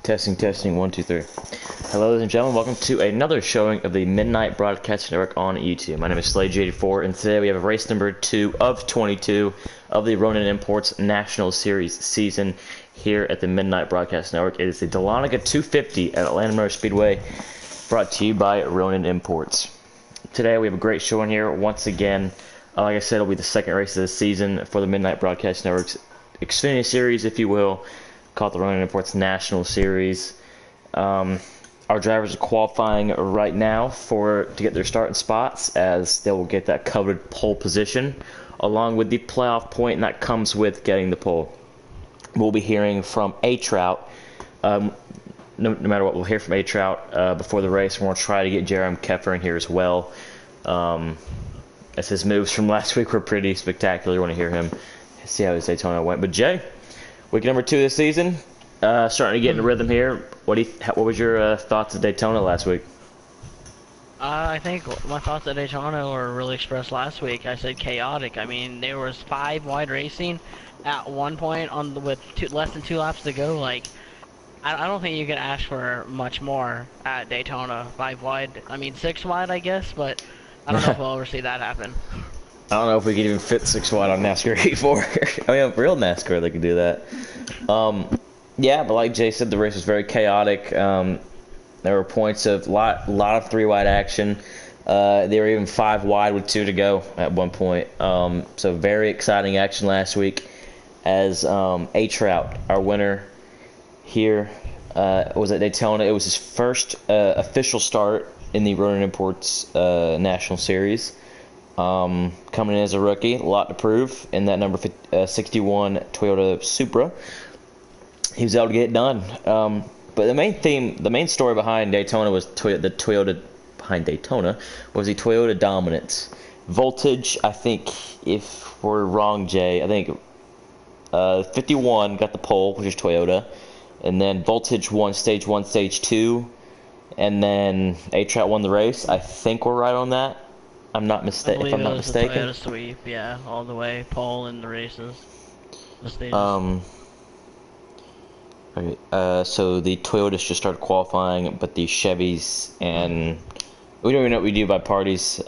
Testing, testing, one, two, three. Hello, ladies and gentlemen. Welcome to another showing of the Midnight Broadcast Network on YouTube. My name is Slade84, and today we have race number 2 of 22 of the Ronin Imports National Series season here at the Midnight Broadcast Network. It is the Dahlonega 250 at Atlanta Motor Speedway, brought to you by Ronin Imports. Today we have a great show in here. Once again, like I said, it'll be the second race of the season for the Midnight Broadcast Network's Xfinity Series, if you will, called the Ronin Imports National Series. Our drivers are qualifying right now to get their starting spots, as they will get that coveted pole position along with the playoff point, and that comes with getting the pole. We'll be hearing from A-Trout. No matter what, we'll hear from A-Trout before the race, and we'll try to get Jeremy Keffer in here as well, as his moves from last week were pretty spectacular. We want to hear him, see how his Daytona went. But Jay, week number 2 this season, starting to get in the rhythm here. What was your thoughts of Daytona last week? I think my thoughts of Daytona were really expressed last week. I said chaotic. I mean, there was 5 wide racing at one point with less than 2 laps to go. Like, I don't think you can ask for much more at Daytona. 5 wide. I mean, 6 wide, I guess, but I don't know if we'll ever see that happen. I don't know if we can even fit 6 wide on NASCAR 84. I mean, real NASCAR, they could do that. Yeah, but like Jay said, the race was very chaotic. There were points of lot of 3 wide action. They were even 5 wide with 2 to go at one point. So very exciting action last week, as A-Trout, our winner here, was at Daytona. It was his first official start in the Ronin Imports National Series. Coming in as a rookie, a lot to prove in that number 61 Toyota Supra. He was able to get it done. But the main story behind Daytona was the Toyota dominance. Voltage, I think, if we're wrong, Jay, I think 51 got the pole, which is Toyota, and then Voltage won stage 1, stage 2, and then A-Trout won the race. I think we're right on that. If I'm not mistaken. Toyota sweep, yeah, all the way, pole in the races, the stages. Okay, so the Toyotas just started qualifying, but the Chevys, and we don't even know what we do by parties,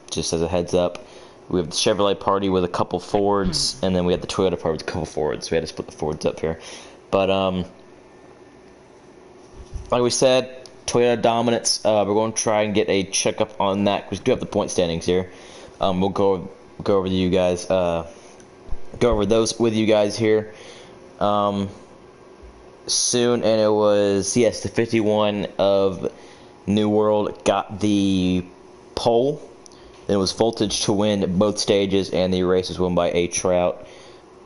just as a heads up. We have the Chevrolet party with a couple Fords, and then we have the Toyota party with a couple Fords. We had to split the Fords up here. But, like we said, Toyota dominance. We're going to try and get a checkup on that, because we do have the point standings here. We'll go over you guys, go over those with you guys here. Soon, and it was, yes, the 51 of New World got the pole. Then it was Voltage to win both stages, and the race was won by A-Trout.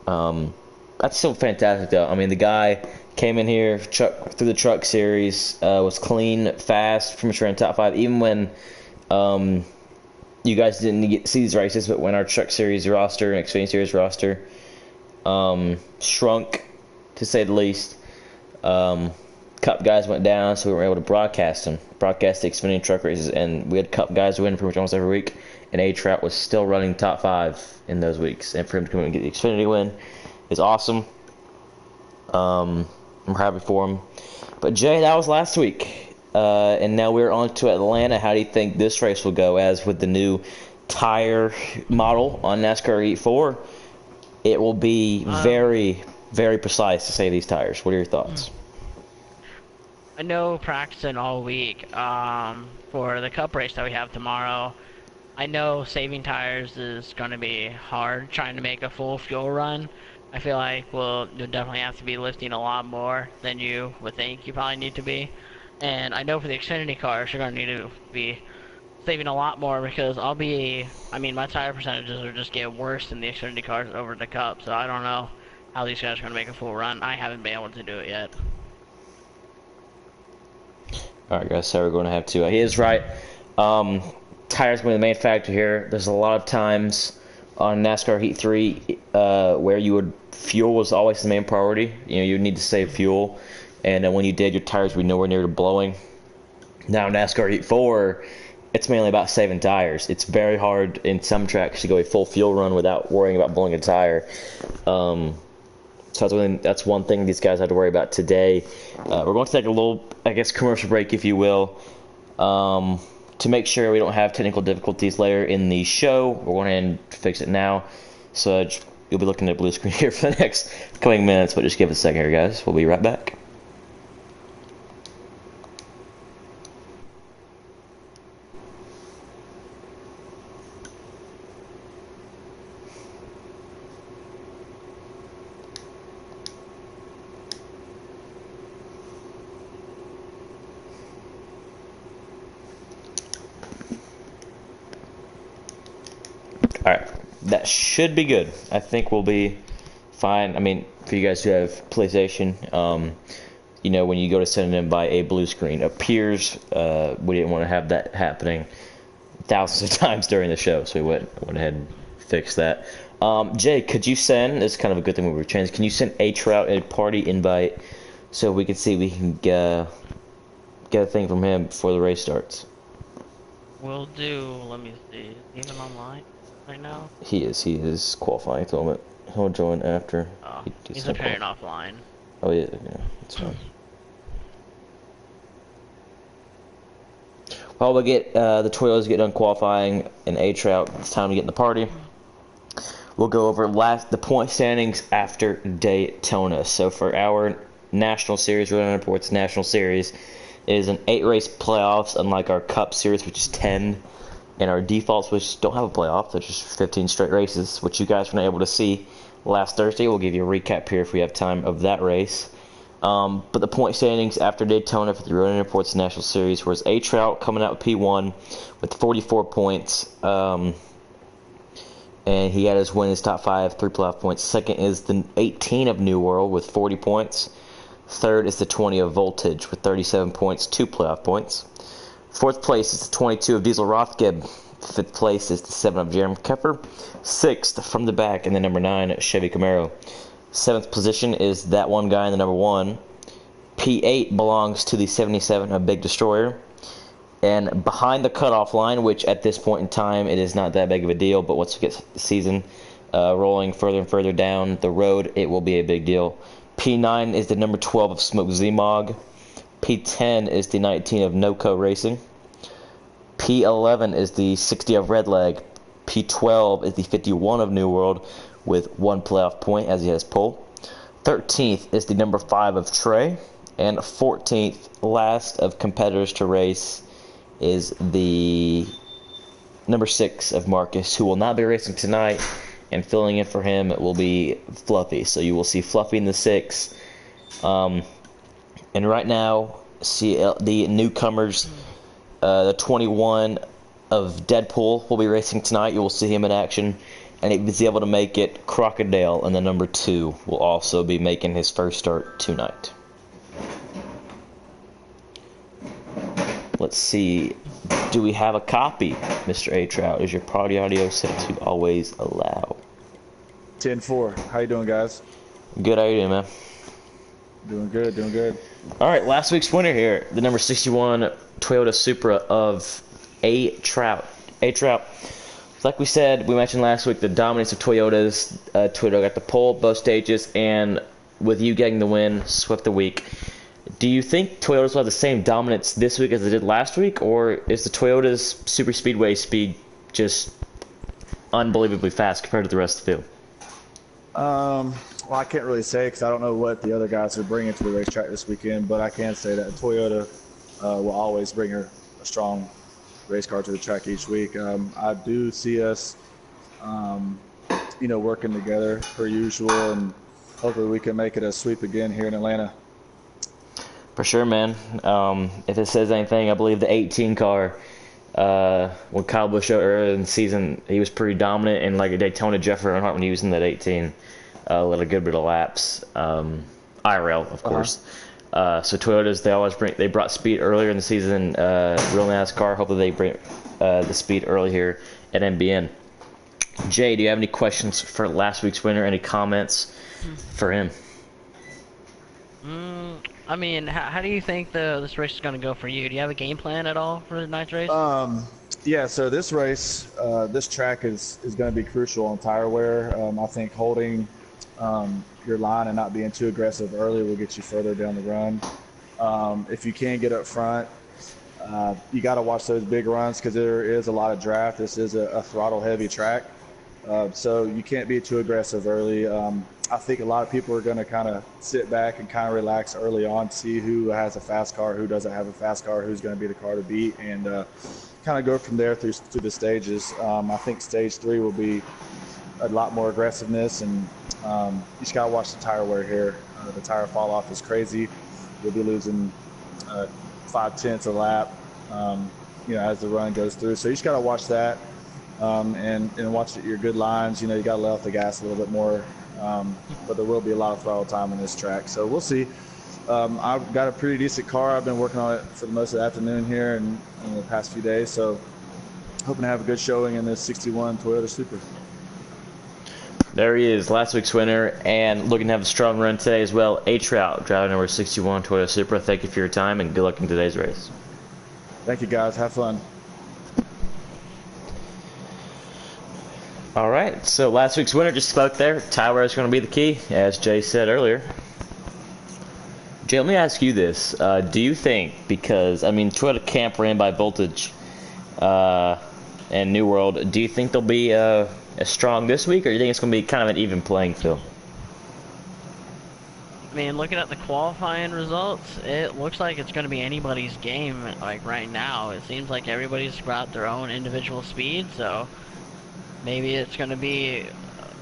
That's still fantastic, though. I mean, the guy came in here through the truck series, was clean, fast, pretty much ran top 5, even when you guys didn't get to see these races, but when our truck series roster and Xfinity Series roster shrunk, to say the least. Cup guys went down, so we were able to broadcast the Xfinity truck races, and we had Cup guys win pretty much almost every week, and A-Trout was still running top 5 in those weeks, and for him to come in and get the Xfinity win is awesome. I'm happy for him. But Jay, that was last week, and now we're on to Atlanta. How do you think this race will go, as with the new tire model on NASCAR 84, it will be very, very precise to say these tires. What are your thoughts? I know practicing all week for the Cup race that we have tomorrow. I know saving tires is going to be hard, trying to make a full fuel run. I feel like you'll definitely have to be lifting a lot more than you would think you probably need to be. And I know for the Xfinity cars, you're going to need to be saving a lot more, because my tire percentages are just getting worse in the Xfinity cars over the Cup, so I don't know how these guys are going to make a full run. I haven't been able to do it yet. Alright guys, so we're going to have to, he is right. Tires going to be the main factor here. There's a lot of times on NASCAR Heat 3 where fuel was always the main priority. You would need to save fuel, and when you did, your tires would be nowhere near to blowing. Now NASCAR Heat 4, it's mainly about saving tires. It's very hard in some tracks to go a full fuel run without worrying about blowing a tire. So that's one thing these guys had to worry about today. We're going to take a little, I guess, commercial break, if you will, to make sure we don't have technical difficulties later in the show. We're going ahead and fix it now. So you'll be looking at a blue screen here for the next coming minutes, but just give it a second here, guys. We'll be right back. Alright, that should be good. I think we'll be fine. I mean, for you guys who have PlayStation, you know, when you go to send it in by a blue screen appears, we didn't want to have that happening thousands of times during the show, so we went ahead and fixed that. Jay, could you send, this is kind of a good thing we were changing, can you send A-Trout a party invite so we can see we can get a thing from him before the race starts? Will do. Let me see. Is he even online right now? He is qualifying at the moment. He'll join after. Oh, he's appearing offline. Oh yeah, that's fine. While we get the Toyotas get done qualifying and A-Trout, it's time to get in the party. We'll go over the point standings after Daytona. So for our National Series, Rhode Island Imports National Series, it is an 8-race playoffs, unlike our Cup Series, which is 10, and our defaults, which don't have a playoff. They're just 15 straight races, which you guys were not able to see last Thursday. We'll give you a recap here if we have time of that race. But the point standings after Daytona for the Rhode Island Imports National Series was A-Trout coming out with P1 with 44 points. And he had his top 5, 3 playoff points. Second is the 18 of New World with 40 points. Third is the 20 of Voltage with 37 points, 2 playoff points. Fourth place is the 22 of Diesel Rothgeb. Fifth place is the 7 of Jeremy Kepper. Sixth from the back in the number 9, Chevy Camaro. Seventh position is that one guy in the number 1. P8 belongs to the 77 of Big Destroyer. And behind the cutoff line, which at this point in time it is not that big of a deal, but once we get the season rolling further and further down the road, it will be a big deal. P9 is the number 12 of Smoke Z-Mog. P10 is the 19 of NoCo Racing. P11 is the 60 of Redleg. P12 is the 51 of New World with 1 playoff point as he has pole. 13th is the number 5 of Trey. And 14th, last of competitors to race, is the number 6 of Marcus, who will not be racing tonight. And filling in for him will be Fluffy. So you will see Fluffy in the 6. And right now, see the newcomers, the 21 of Deadpool will be racing tonight. You will see him in action. And if he's able to make it, Crocodile and the number 2 will also be making his first start tonight. Let's see. Do we have a copy, Mr. A-Trout? Is your party audio set to always allow? 10-4. How you doing, guys? Good, how you doing, man? Doing good, doing good. All right, last week's winner here, the number 61 Toyota Supra of A-Trout. A-Trout. Like we said, we mentioned last week the dominance of Toyotas. Toyota got the pole both stages, and with you getting the win, swept the week. Do you think Toyotas will have the same dominance this week as they did last week, or is the Toyota's Super Speedway speed just unbelievably fast compared to the rest of the field? Well, I can't really say because I don't know what the other guys are bringing to the racetrack this weekend, but I can say that Toyota will always bring a strong race car to the track each week. I do see us, working together per usual, and hopefully we can make it a sweep again here in Atlanta. For sure, man. If it says anything, I believe the 18 car, when Kyle Busch showed earlier in the season, he was pretty dominant, and like a Daytona, Jeffrey Earnhardt, when he was in that 18, led a good bit of laps. IRL, of course. So Toyotas, they brought speed earlier in the season. Real NASCAR, hopefully they bring the speed early here at MBN. Jay, do you have any questions for last week's winner? Any comments for him? I mean, how do you think this race is going to go for you? Do you have a game plan at all for tonight's race? Yeah, so this race, this track is going to be crucial on tire wear. I think holding your line and not being too aggressive early will get you further down the run. If you can get up front, you got to watch those big runs because there is a lot of draft. This is a throttle-heavy track, so you can't be too aggressive early. I think a lot of people are going to kind of sit back and kind of relax early on, see who has a fast car, who doesn't have a fast car, who's going to be the car to beat, and kind of go from there through the stages. I think stage 3 will be a lot more aggressiveness, and you just got to watch the tire wear here. The tire fall off is crazy. You'll be losing 5/10 a lap, as the run goes through. So you just got to watch that and watch your good lines. You got to let off the gas a little bit more, but there will be a lot of throttle time on this track. So we'll see. I've got a pretty decent car. I've been working on it for the most of the afternoon here and in the past few days. So hoping to have a good showing in this 61 Toyota Supra. There he is, last week's winner, and looking to have a strong run today as well. A-Trout, driving number 61 Toyota Supra. Thank you for your time, and good luck in today's race. Thank you, guys. Have fun. All right, so last week's winner just spoke there. Tire wear is going to be the key, as Jay said earlier. Jay, let me ask you this. Do you think, because, Toyota Camp ran by Voltage and New World, do you think they'll be as strong this week, or do you think it's going to be kind of an even playing field? Looking at the qualifying results, it looks like it's going to be anybody's game. Like right now, it seems like everybody's got their own individual speed, so maybe it's going to be,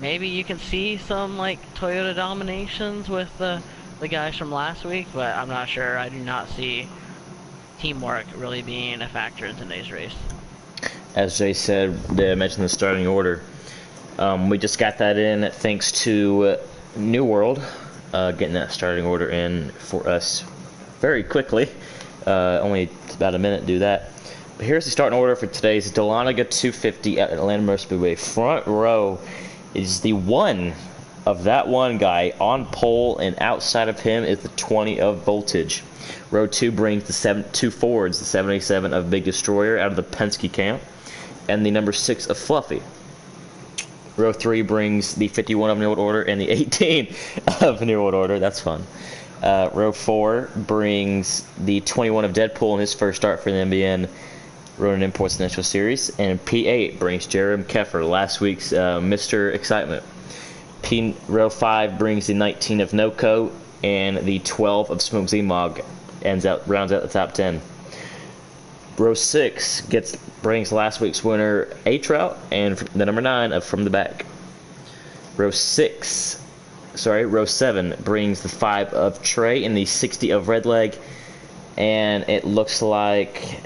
maybe you can see some like Toyota dominations with the guys from last week, but I'm not sure. I do not see teamwork really being a factor in today's race. As Jay said, they mentioned the starting order. We just got that in thanks to New World, getting that starting order in for us very quickly. Only about a minute to do that. But here's the starting order for today's Dahlonega 250 at Atlanta Motor Speedway. Front row is the one of that one guy on pole, and outside of him is the 20 of Voltage. Row 2 brings the two Fords, the 787 of Big Destroyer out of the Penske camp, and the number 6 of Fluffy. Row 3 brings the 51 of New World Order and the 18 of New World Order. That's fun. Row 4 brings the 21 of Deadpool in his first start for the MBN Ronin Imports National Series. And P8 brings Jerem Keffer, last week's Mr. Excitement. Row 5 brings the 19 of Noco, and the 12 of Smoke Z-Mog rounds out the top 10. Row 6 brings last week's winner A-Trout, and the number 9 of From the Back. Row 7 brings the 5 of Trey and the 60 of Redleg, and it looks like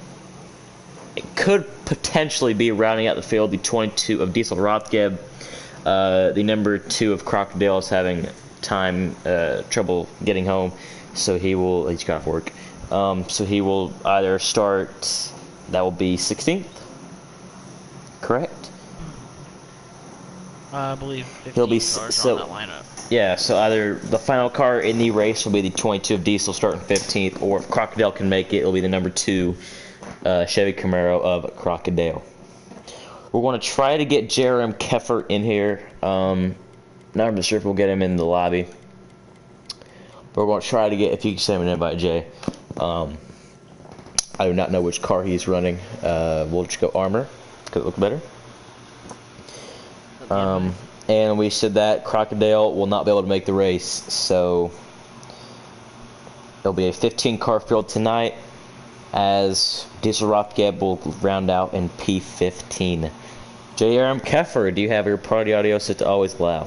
it could potentially be rounding out the field the 22 of Diesel Rothgeb. The number 2 of Crocodile is having trouble getting home, so he's got off work. So he will either start, that will be 16th, correct? I believe he'll be on that lineup. Yeah, so either the final car in the race will be the 22 of Diesel starting 15th, or if Crocodile can make it, it'll be the number 2 Chevy Camaro of Crocodile. We're going to try to get Jerem Keffer in here. Not really sure if we'll get him in the lobby, but we're going to try to get, if you can send me an invite, Jay. I do not know which car he's running. We'll just go Armor, because it looks better. And we said that Crocodile will not be able to make the race, so there'll be a 15-car field tonight, as Diesel Rothgeb will round out in P15. Jerem Keffer, do you have your party audio set to always loud?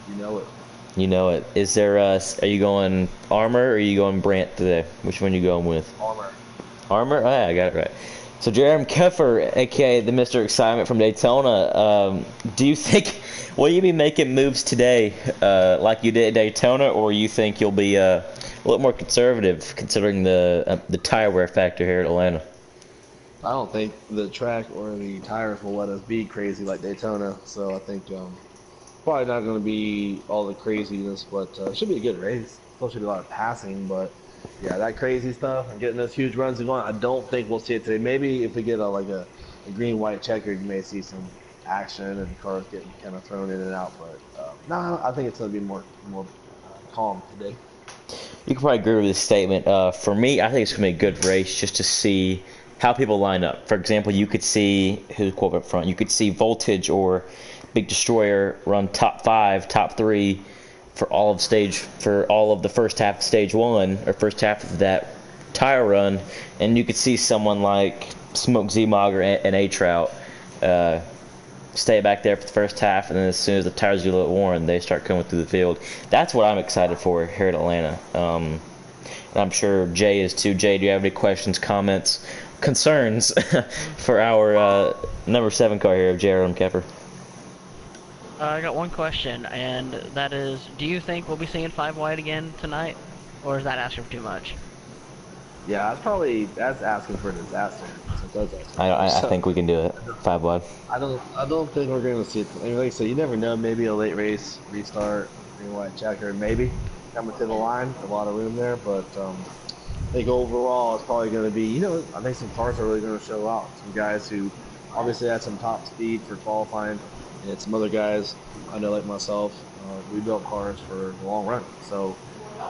You know it. You know it. Is there are you going Armor or are you going Brandt today? Which one are you going with? Armor. Armor? Oh, yeah, I got it right. So Jerem Keffer, aka the Mr. Excitement from Daytona, do you think, will you be making moves today like you did at Daytona, or you think you'll be a little more conservative considering the tire wear factor here at Atlanta? I don't think the track or the tires will let us be crazy like Daytona, so I think probably not going to be all the craziness, but it should be a good race. Still should be a lot of passing, but yeah, that crazy stuff and getting those huge runs we want, I don't think we'll see it today. Maybe if we get a green-white checker, you may see some action and cars getting kind of thrown in and out. But no, I think it's going to be more calm today. You can probably agree with this statement. For me, I think it's going to be a good race just to see how people line up. For example, you could see who's quote up front. You could see Voltage or Big Destroyer run top 5, top 3 for all of the first half of stage 1 or first half of that tire run, and you could see someone like Smoke Z-Mog and A-Trout stay back there for the first half, and then as soon as the tires get a little worn, they start coming through the field. That's what I'm excited for here at Atlanta. And I'm sure Jay is too. Jay, do you have any questions, comments, concerns for our number 7 car here of J.R.M. Kepper? I got one question, and that is, do you think we'll be seeing 5 wide again tonight, or is that asking for too much? Yeah, that's asking for a disaster. I think we can do it 5 wide. I don't think we're going to see it. I mean, like I said, you never know. Maybe a late race restart, green white checker, maybe coming to the line. A lot of room there, but I think overall it's probably going to be. I think some cars are really going to show out. Some guys who obviously had some top speed for qualifying, and some other guys I know like myself. We built cars for the long run, so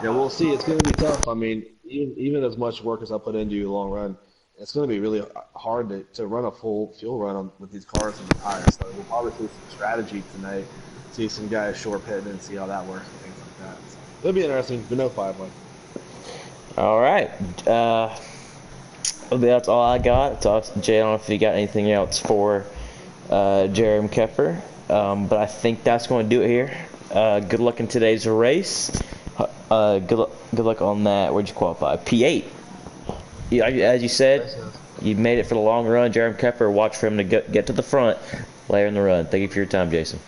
we'll see. It's going to be tough. I mean, even as much work as I put into the long run, it's going to be really hard to run a full fuel run with these cars and the tires. So we'll probably see some strategy tonight, see some guys short pitting and see how that works and things like that. So it'll be interesting, but no 5 wide. All right. That's all I got. Jay, I don't know if you got anything else for J.R.M. Kepper, but I think that's going to do it here. Good luck in today's race. Good luck on that. Where'd you qualify? P8. Yeah, as you said, you made it for the long run. J.R.M. Kepper, watch for him to get to the front later in the run. Thank you for your time, Jason.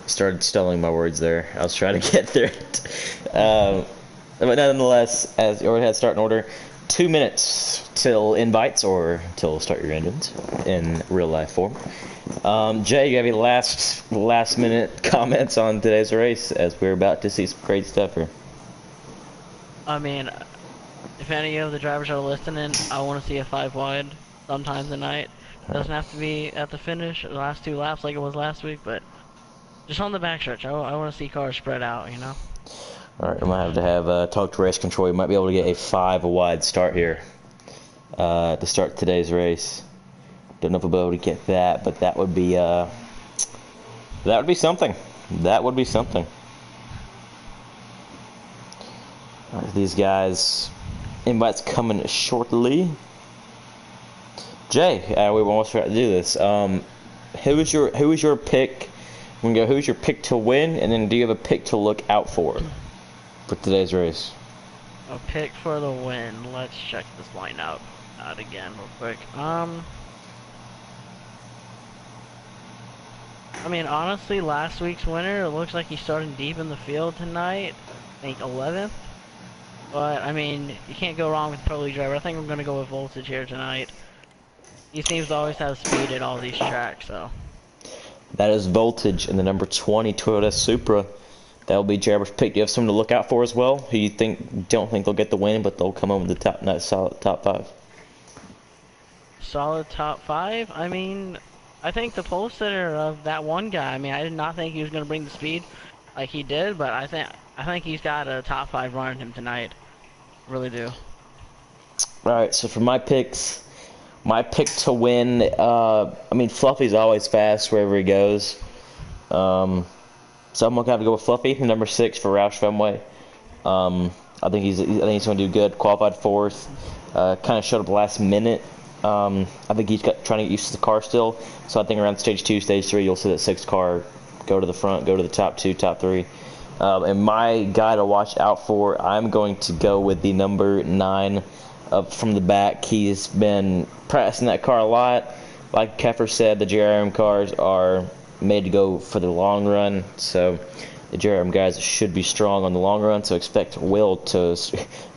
Started stumbling my words there. I was trying to get through it. But nonetheless, as you already had starting order, 2 minutes till invites or till start your engines in real life form. Jay, you have any last minute comments on today's race as we're about to see some great stuff here? I mean, if any of the drivers are listening, I want to see a 5 wide sometime tonight. It doesn't have to be at the finish, the last 2 laps like it was last week, but just on the backstretch. I want to see cars spread out, All right, we might have to have talk to race control. We might be able to get a 5 wide start here to start today's race. Don't know if we'll be able to get that, but that would be something. That would be something. All right, these guys, invites coming shortly. Jay, we almost forgot to do this. Who is your pick? We're gonna go. Who's your pick to win, and then do you have a pick to look out for today's race? A pick for the win. Let's check this line out again real quick. I mean, honestly, last week's winner, it looks like he's starting deep in the field tonight. I think 11th. But, I mean, you can't go wrong with Pro League driver. I think I'm going to go with Voltage here tonight. He seems to always have speed at all these tracks, so. That is Voltage in the number 20 Toyota Supra. That will be Jarvis' pick. Do you have someone to look out for as well? Who you don't think they'll get the win, but they'll come home with the solid top 5? Solid top 5? I mean, I think the pole sitter of that one guy, I mean, I did not think he was going to bring the speed like he did, but I think he's got a top 5 run in him tonight. Really do. Alright, so for my picks, my pick to win, I mean, Fluffy's always fast wherever he goes. So I'm going to have to go with Fluffy, number 6 for Roush Fenway. I think he's going to do good. Qualified 4th. Kind of showed up last minute. I think he's trying to get used to the car still. So I think around stage 2, stage 3, you'll see that 6th car go to the front, go to the top 2, top 3. And my guy to watch out for, I'm going to go with the number 9 up from the back. He's been practicing that car a lot. Like Kepper said, the JRM cars are made to go for the long run. So the JRM guys should be strong on the long run. So expect Will to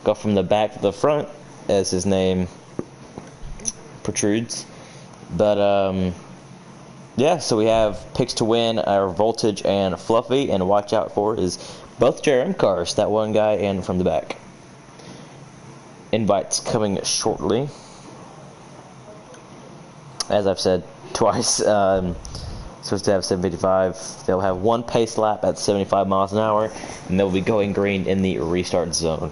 go from the back to the front, as his name protrudes. But yeah, so we have picks to win, our Voltage and Fluffy, and watch out for is both JRM cars, that one guy and from the back. Invites coming shortly. As I've said, twice. Supposed to have 755. They'll have one pace lap at 75 miles an hour, and they'll be going green in the restart zone.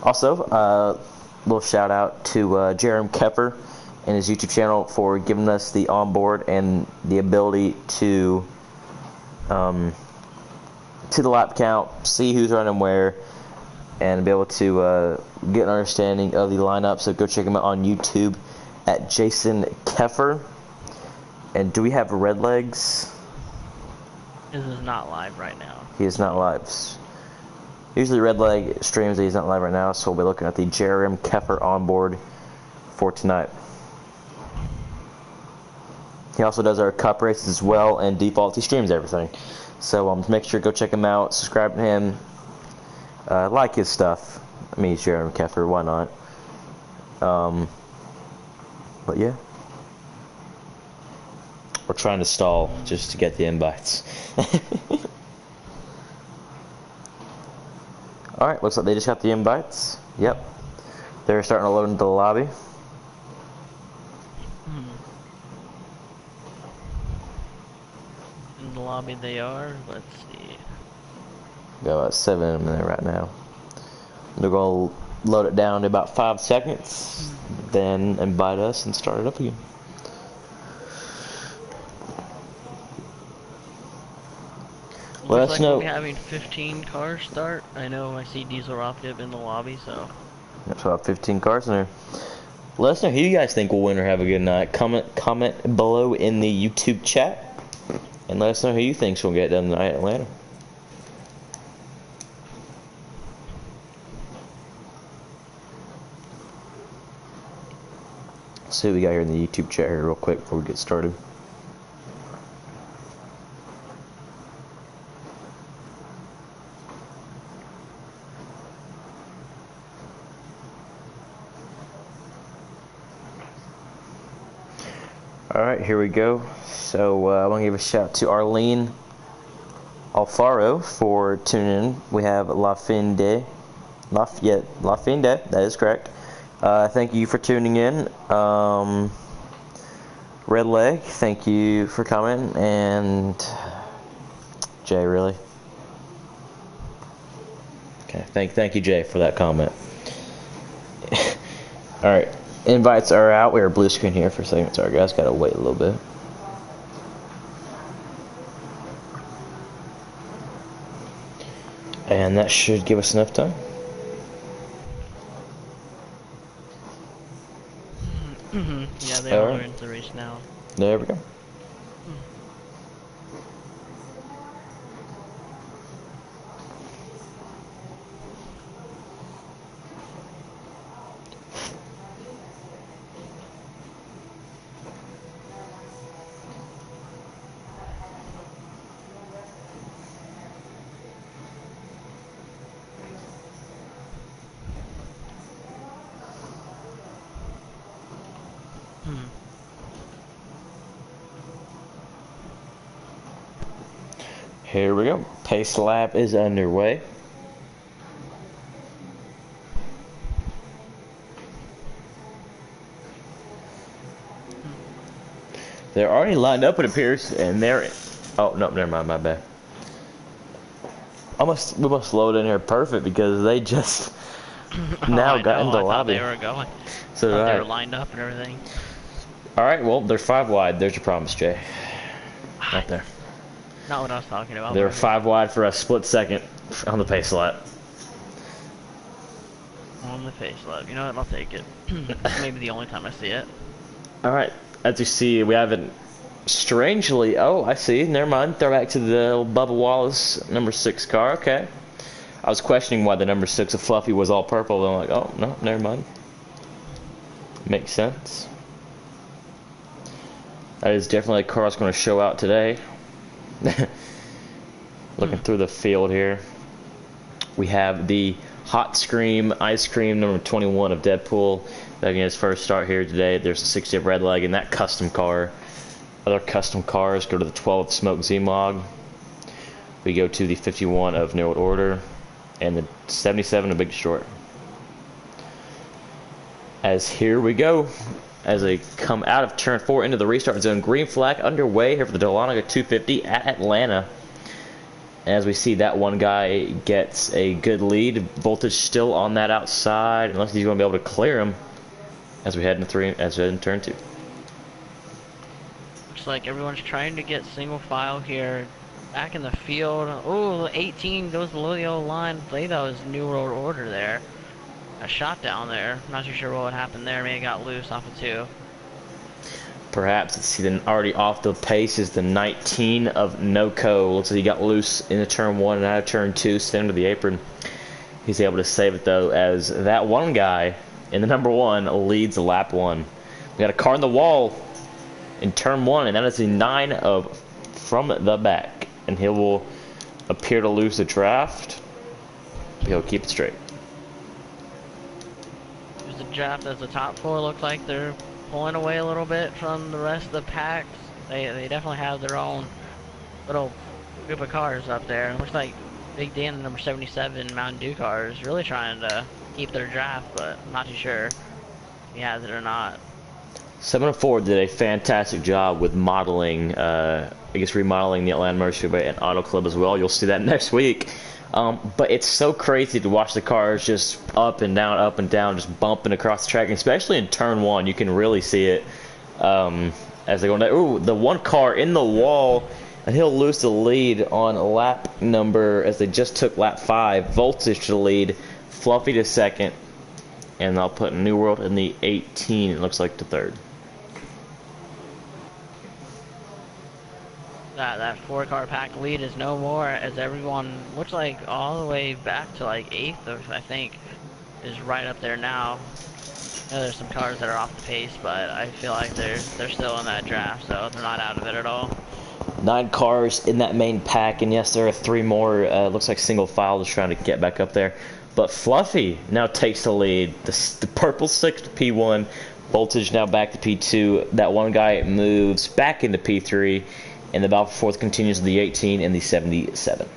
Also, little shout out to Jeremy Kepper and his YouTube channel for giving us the onboard and the ability to the lap count, see who's running where, and be able to get an understanding of the lineup. So go check him out on YouTube at Jason Keffer. And do we have red legs? This is not live right now. He is not live. Usually red leg streams that he's not live right now, so we'll be looking at the Jerem Keffer onboard for tonight. He also does our cup races as well, and default he streams everything. So make sure to go check him out, subscribe to him, like his stuff. I mean, Jerem Keffer, why not? But yeah. We're trying to stall just to get the invites. Alright, looks like they just got the invites. Yep. They're starting to load into the lobby. In the lobby they are. Let's see. Got about 7 of them in there right now. They're going to load it down to about 5 seconds. Then invite us and start it up again. Let us know. We'll be having 15 cars start. I know I see Diesel Rocket in the lobby, so. That's about 15 cars in there. Let us know who you guys think will win or have a good night. Comment below in the YouTube chat. And let us know who you think's will get done tonight in Atlanta. Let's see what we got here in the YouTube chat here real quick before we get started. Alright, here we go. So I want to give a shout out to Arlene Alfaro for tuning in. We have Lafinde, that is correct. Thank you for tuning in. Red Leg, thank you for coming. And Jay, really? Okay, thank you, Jay, for that comment. Alright. Invites are out. We are blue screen here for a second. Sorry, guys. Gotta wait a little bit. And that should give us enough time. Yeah, they are into the race now. There we go. Here we go. Pace lap is underway. They're already lined up, it appears, and they're... Oh, no, never mind, my bad. We must load in here perfect because they just now got into the lobby. They were going. So they were lined up and everything. Alright, well, they're 5 wide. There's your promise, Jay. Right there. Not what I was talking about. They're 5 wide for a split second on the pace lap. On the pace lap. You know what? I'll take it. Maybe the only time I see it. Alright, as you see, we haven't strangely... Oh, I see. Never mind. Throw back to the old Bubba Wallace number 6 car. Okay. I was questioning why the number 6 of Fluffy was all purple. Then I'm like, oh, no, never mind. Makes sense. That is definitely a car that's going to show out today. Looking through the field here, we have the Hot Scream Ice Cream number 21 of Deadpool making his first start here today. There's a 60 of Red Leg in that custom car. Other custom cars go to the 12 of Smoke Z-Mog. We go to the 51 of New World Order and the 77 of Big Short. As here we go, as they come out of turn 4 into the restart zone. Green flag underway here for the Dahlonega 250 at Atlanta. As we see that one guy gets a good lead. Voltage still on that outside, unless he's going to be able to clear him as we head into turn 2. Looks like everyone's trying to get single file here. Back in the field. Oh, 18 goes below the old line. I believe that was New World Order there. A shot down there. Not too sure what would happen there. Maybe it got loose off of 2. Perhaps it's then already off the pace is the 19 of NOCO. Looks like he got loose into turn 1 and out of turn 2, sent him to the apron. He's able to save it though, as that one guy in the number 1 leads lap 1. We got a car in the wall in turn 1, and that is the 9 of from the back. And he will appear to lose the draft. He'll keep it straight. There's the draft as the top 4 look like they're pulling away a little bit from the rest of the packs. They definitely have their own little group of cars up there. It looks like Big Dan, the number 77 Mountain Dew car, is really trying to keep their draft, but I'm not too sure if he has it or not. 704 did a fantastic job with modeling, remodeling the Atlanta Motor Speedway and Auto Club as well. You'll see that next week. But it's so crazy to watch the cars just up and down, just bumping across the track, and especially in turn 1. You can really see it as they go down. Ooh, the one car in the wall, and he'll lose the lead on lap number, as they just took lap 5. Voltage to the lead, Fluffy to second, and I'll put New World in the 18, it looks like, to third. That 4-car pack lead is no more, as everyone looks like all the way back to like 8th, I think, is right up there now. I know there's some cars that are off the pace, but I feel like they're still in that draft, so they're not out of it at all. 9 cars in that main pack, and yes, there are 3 more. Looks like single file is trying to get back up there. But Fluffy now takes the lead. The purple 6 to P1, Voltage now back to P2. That one guy moves back into P3. And the battle for 4th continues with the 18 and the 77.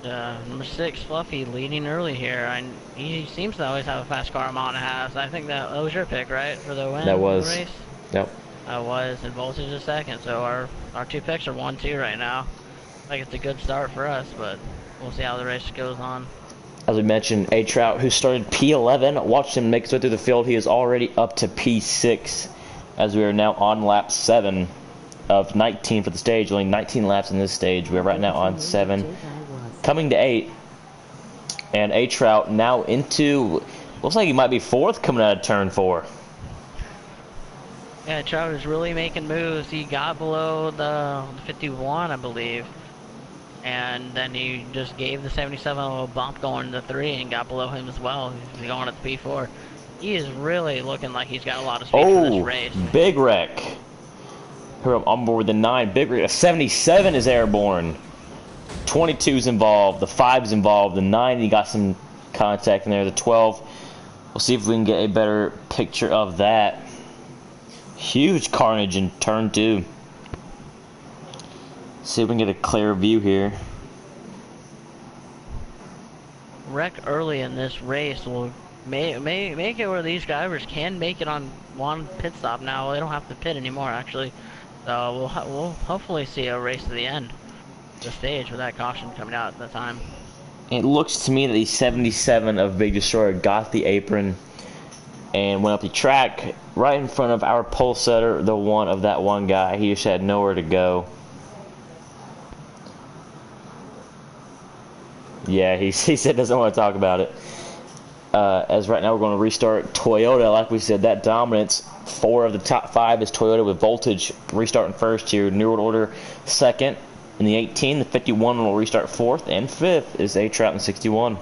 Number 6, Fluffy, leading early here. He seems to always have a fast car a mile and a half. I think that was your pick, right, for the win? That was. The race? Yep. That was, and Voltage is second. So our 2 picks are 1-2 right now. I think it's a good start for us, but we'll see how the race goes on. As we mentioned, A Trout, who started P11, watched him make his way through the field. He is already up to P6, as we are now on lap 7 of 19 for the stage. Only 19 laps in this stage. We are right now on 7, coming to 8. And A Trout now into, looks like he might be 4th coming out of turn 4. Yeah, Trout is really making moves. He got below the 51, I believe. And then he just gave the 77 a little bump going to 3 and got below him as well. He's going at the P4. He is really looking like he's got a lot of speed for this race. Big wreck. Here on board with the 9. Big wreck. A 77 is airborne. 22's involved. The 5's involved. The 9, he got some contact in there. The 12, we'll see if we can get a better picture of that. Huge carnage in turn 2. See if we can get a clear view here. Wreck early in this race will make it where these drivers can make it on one pit stop now. They don't have to pit anymore, actually. So we'll hopefully see a race to the end of the stage with that caution coming out at the time. It looks to me that the 77 of Big Destroyer got the apron and went up the track right in front of our pole setter, the one of that one guy. He just had nowhere to go. Yeah, he said doesn't want to talk about it. As right now we're going to restart Toyota. Like we said, that dominance. 4 of the top 5 is Toyota, with Voltage restarting first here. New World Order second in the 18. The 51 will restart 4th, and 5th is A Trout in 61.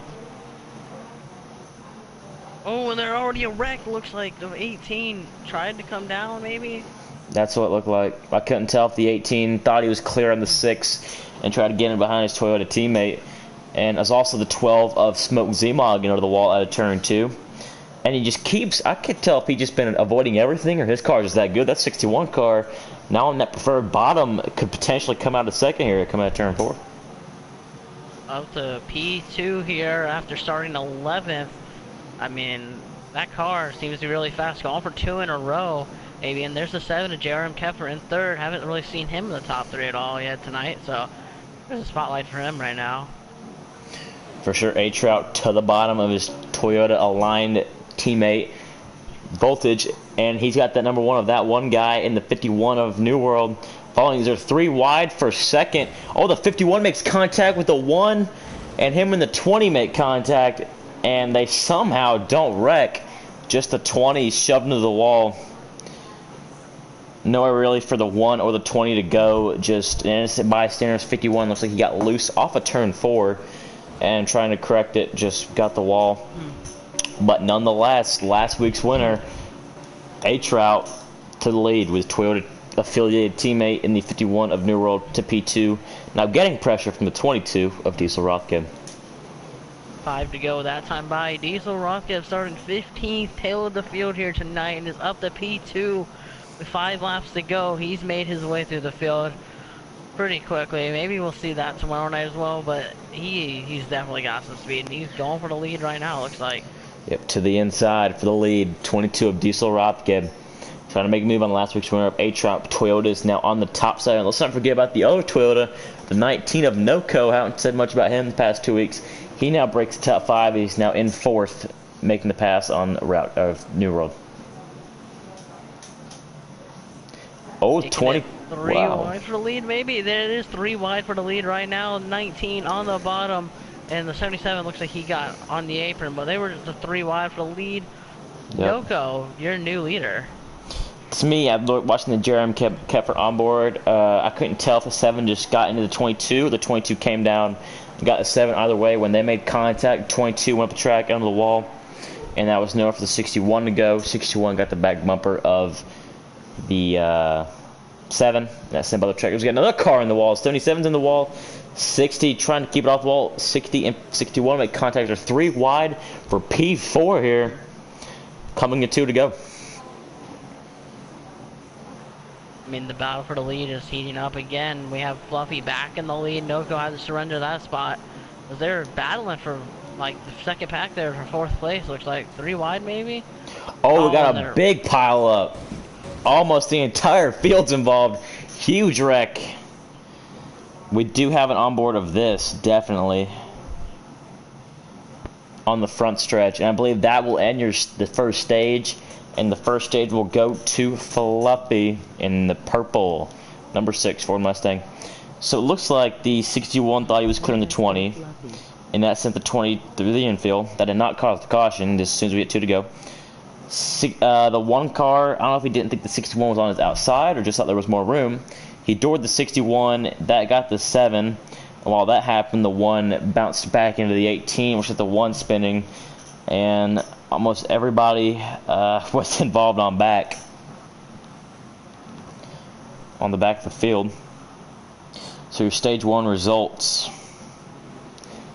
Oh, and they're already a wreck. Looks like the 18 tried to come down, maybe? That's what it looked like. I couldn't tell if the 18 thought he was clear on the 6 and tried to get in behind his Toyota teammate. And as also the 12 of Smoke Zmog into the wall out of turn 2. And he just keeps, I can't tell if he's just been avoiding everything or his car is that good. That 61 car, now on that preferred bottom, could potentially come out of second here, come out of turn 4. Up to P2 here after starting 11th. I mean, that car seems to be really fast, going for 2 in a row, maybe. And there's the 7 to Jerem Kepfer in third. Haven't really seen him in the top 3 at all yet tonight, so there's a spotlight for him right now. For sure, A-Trout to the bottom of his Toyota aligned teammate, Voltage, and he's got that number 1 of that one guy in the 51 of New World. Following, these are 3 wide for second. Oh, the 51 makes contact with the 1, and him and the 20 make contact, and they somehow don't wreck. Just the 20 shoved into the wall. Nowhere really for the 1 or the 20 to go. Just an innocent bystander's 51. Looks like he got loose off of turn 4, and trying to correct it, just got the wall. But nonetheless, last week's winner, A-Trout, to the lead with Toyota affiliated teammate in the 51 of New World to P2. Now getting pressure from the 22 of Diesel Rothkeb. 5 to go that time by. Diesel Rothkeb starting 15th, tail of the field here tonight, and is up to P2 with 5 laps to go. He's made his way through the field pretty quickly. Maybe we'll see that tomorrow night as well, but he's definitely got some speed, and he's going for the lead right now, looks like. Yep, to the inside for the lead. 22 of Diesel Rothkeb. Trying to make a move on last week's winner of A-Trout. Toyota is now on the top side. And let's not forget about the other Toyota, the 19 of NOCO. Haven't said much about him the past 2 weeks. He now breaks the top 5. He's now in 4th, making the pass on the route of New World. Oh, 20. 3 wow. wide for the lead, maybe. There it is, 3 wide for the lead right now. 19 on the bottom. And the 77 looks like he got on the apron, but they were just 3 wide for the lead. Yep. Yoko, you're a new leader. To me, I'm watching the Jerem Kepfer on board. I couldn't tell if the 7 just got into the 22. The 22 came down and got the 7 either way. When they made contact, 22 went up the track, under the wall. And that was nowhere for the 61 to go. 61 got the back bumper of the 7. That sent by the track. There's got another car in the wall. 77's in the wall. 60 trying to keep it off the wall. 60 and 61 make contact. Are 3 wide for P4 here. Coming to 2 to go. I mean, the battle for the lead is heating up again. We have Fluffy back in the lead. Noko had to surrender that spot. Because they're battling for, like, the second pack there for 4th place. Looks like 3 wide, maybe? Oh, we got a big pile up. Almost the entire field's involved. Huge wreck. We do have an onboard of this, definitely, on the front stretch. And I believe that will end the first stage. And the first stage will go to Fluffy in the purple, number 6 Ford Mustang. So it looks like the 61 thought he was clearing the 20, and that sent the 20 through the infield. That did not cause the caution, just as soon as we get 2 to go. The 1 car, I don't know if he didn't think the 61 was on his outside or just thought there was more room. He doored the 61, that got the 7. And while that happened, the 1 bounced back into the 18, which set the 1 spinning. And almost everybody was involved on the back of the field. So your stage 1 results.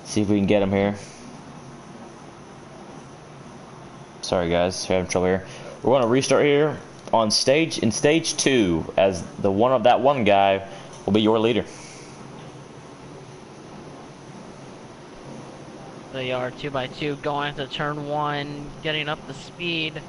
See if we can get them here. Sorry guys, having trouble here. We're going to restart here on stage 2, as the one of that 1 guy will be your leader. They are 2x2 going to turn 1, getting up the speed.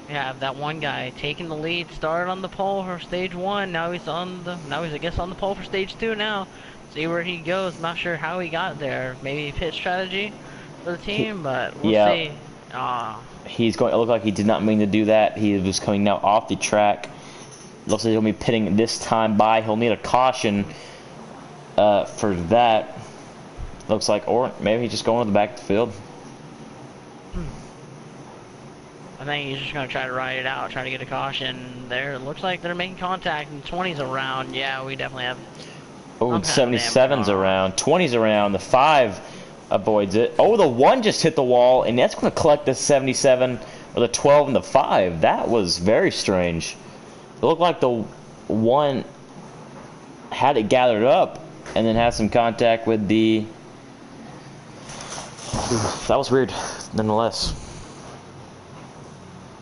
We have that 1 guy taking the lead, started on the pole for stage 1. Now he's I guess on the pole for stage 2 now. See where he goes. Not sure how he got there. Maybe pit strategy for the team, but we'll see. He's going. It looked like he did not mean to do that. He was coming now off the track. Looks like he'll be pitting this time by. He'll need a caution for that. Looks like, or maybe he's just going to the back of the field. I think he's just going to try to ride it out, try to get a caution there. It looks like they're making contact, and 20's around. Yeah, we definitely have. Oh, 77's around. 20's around. The 5 avoids it. Oh, the 1 just hit the wall, and that's going to collect the 77, or the 12 and the 5. That was very strange. It looked like the 1 had it gathered up, and then had some contact with the... That was weird, nonetheless.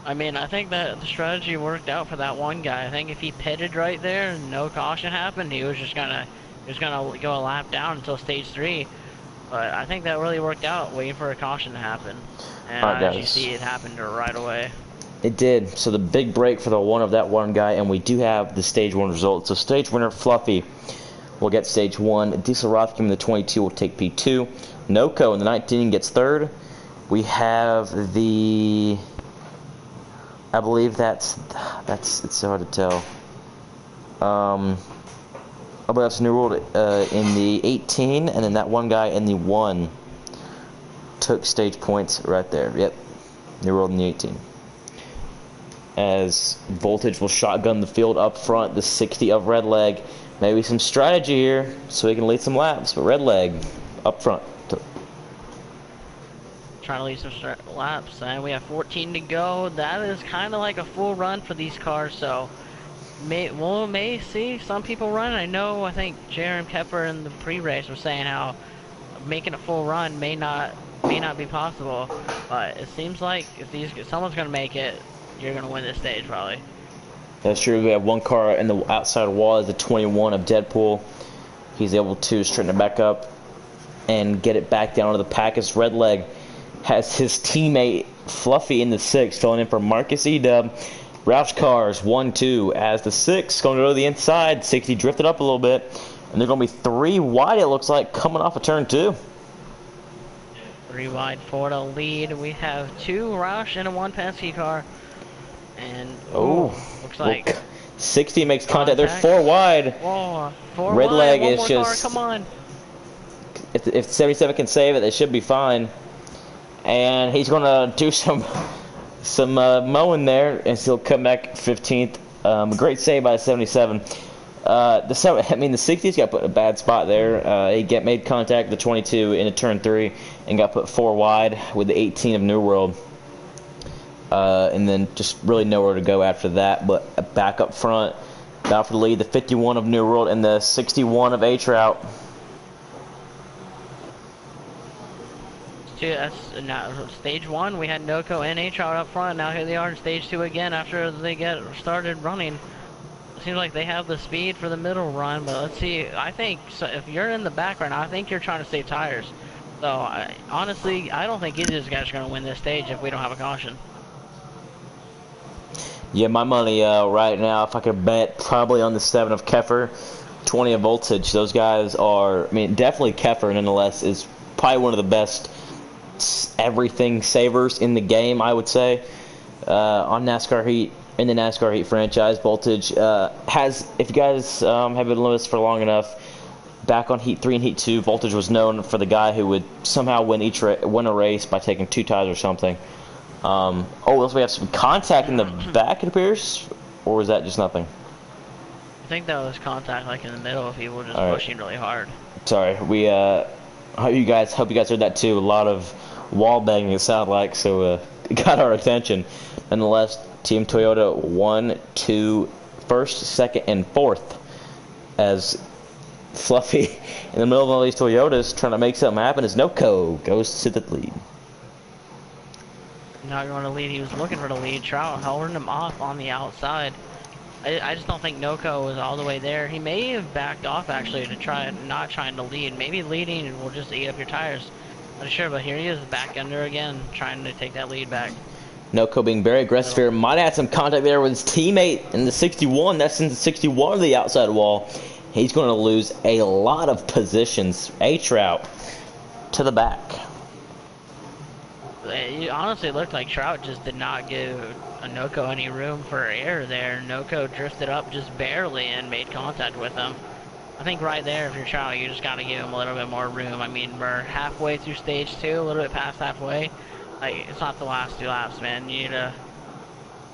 I mean, I think that the strategy worked out for that 1 guy. I think if he pitted right there and no caution happened, he was just gonna go a lap down until stage 3. But I think that really worked out, waiting for a caution to happen. And Alright, as you guys. see, it happened right away. It did. So the big break for the one of that one guy, and we do have the stage 1 results. So stage winner Fluffy will get stage 1. Diesel Rothkin in the 22 will take P2. Noko in the 19 gets 3rd. We have the, I believe that's it's so hard to tell. I believe that's New World in the 18, and then that one guy in the 1 took stage points right there. Yep, New World in the 18. As Voltage will shotgun the field up front, the 60 of Red Leg. Maybe some strategy here so he can lead some laps, but Red Leg up front. Trying to lead some laps, and we have 14 to go. That is kind of like a full run for these cars, so we may see some people run. I think Jerem Kepper in the pre-race was saying how making a full run may not be possible, but it seems like if someone's gonna make it, you're gonna win this stage probably. That's true. We have one car in the outside wall, is the 21 of Deadpool. He's able to straighten it back up and get it back down to the pack as Red Leg has his teammate Fluffy in the 6, filling in for Marcus Edub. Roush cars 1-2 as the 6 going to go to the inside. 60 drifted up a little bit, and they're going to be 3 wide, it looks like, coming off of turn 2. 3 wide for the lead. We have 2 Roush and a 1 Penske car. And looks like 60 makes contact. They're 4 wide. Whoa, 4 Red wide. Leg One is more just. car, come on. If 77 can save it, they should be fine. And he's gonna do some mowing there, and he'll come back 15th. Great save by 77. The 60's got put in a bad spot there. He made contact with the 22 into turn 3 and got put 4 wide with the 18 of New World. And then just really nowhere to go after that. But back up front, battle for the lead, the 51 of New World and the 61 of H-Route. That's now stage 1. We had Noko and H-Route up front. Now here they are in stage 2 again after they get started running. It seems like they have the speed for the middle run, but let's see. I think so if you're in the background, I think you're trying to save tires. So honestly, I don't think either of these guys are going to win this stage if we don't have a caution. Yeah, my money right now, if I could bet, probably on the 7 of Keffer, 20 of Voltage. Those guys are, definitely Keffer, nonetheless, is probably one of the best everything savers in the game, I would say. On NASCAR Heat, in the NASCAR Heat franchise, Voltage has, if you guys have been with us for long enough, back on Heat 3 and Heat 2, Voltage was known for the guy who would somehow win a race by taking 2 tires or something. Also we have some contact in the back, it appears, or was that just nothing? I think that was contact like in the middle if he were just pushing really hard. Sorry, we hope you guys heard that too. A lot of wall banging, it sounded like, so it got our attention. Nonetheless, Team Toyota 1, 2, 1st, 2nd, and 4th as Fluffy in the middle of all these Toyotas trying to make something happen as Noko goes to the lead. Not going to lead. He was looking for the lead. Trout holding him off on the outside. I just don't think Noko was all the way there. He may have backed off actually to try not trying to lead. Maybe leading will just eat up your tires. Not sure, but here he is back under again, trying to take that lead back. Noko being very aggressive here. Might have had some contact there with his teammate in the 61. That's in the 61 of the outside wall. He's going to lose a lot of positions. H-Route to the back. It honestly looked like Trout just did not give Noko any room for error there. Noko drifted up just barely and made contact with him. I think right there, if you're Trout, you just got to give him a little bit more room. We're halfway through stage 2, a little bit past halfway. It's not the last 2 laps, man. You need to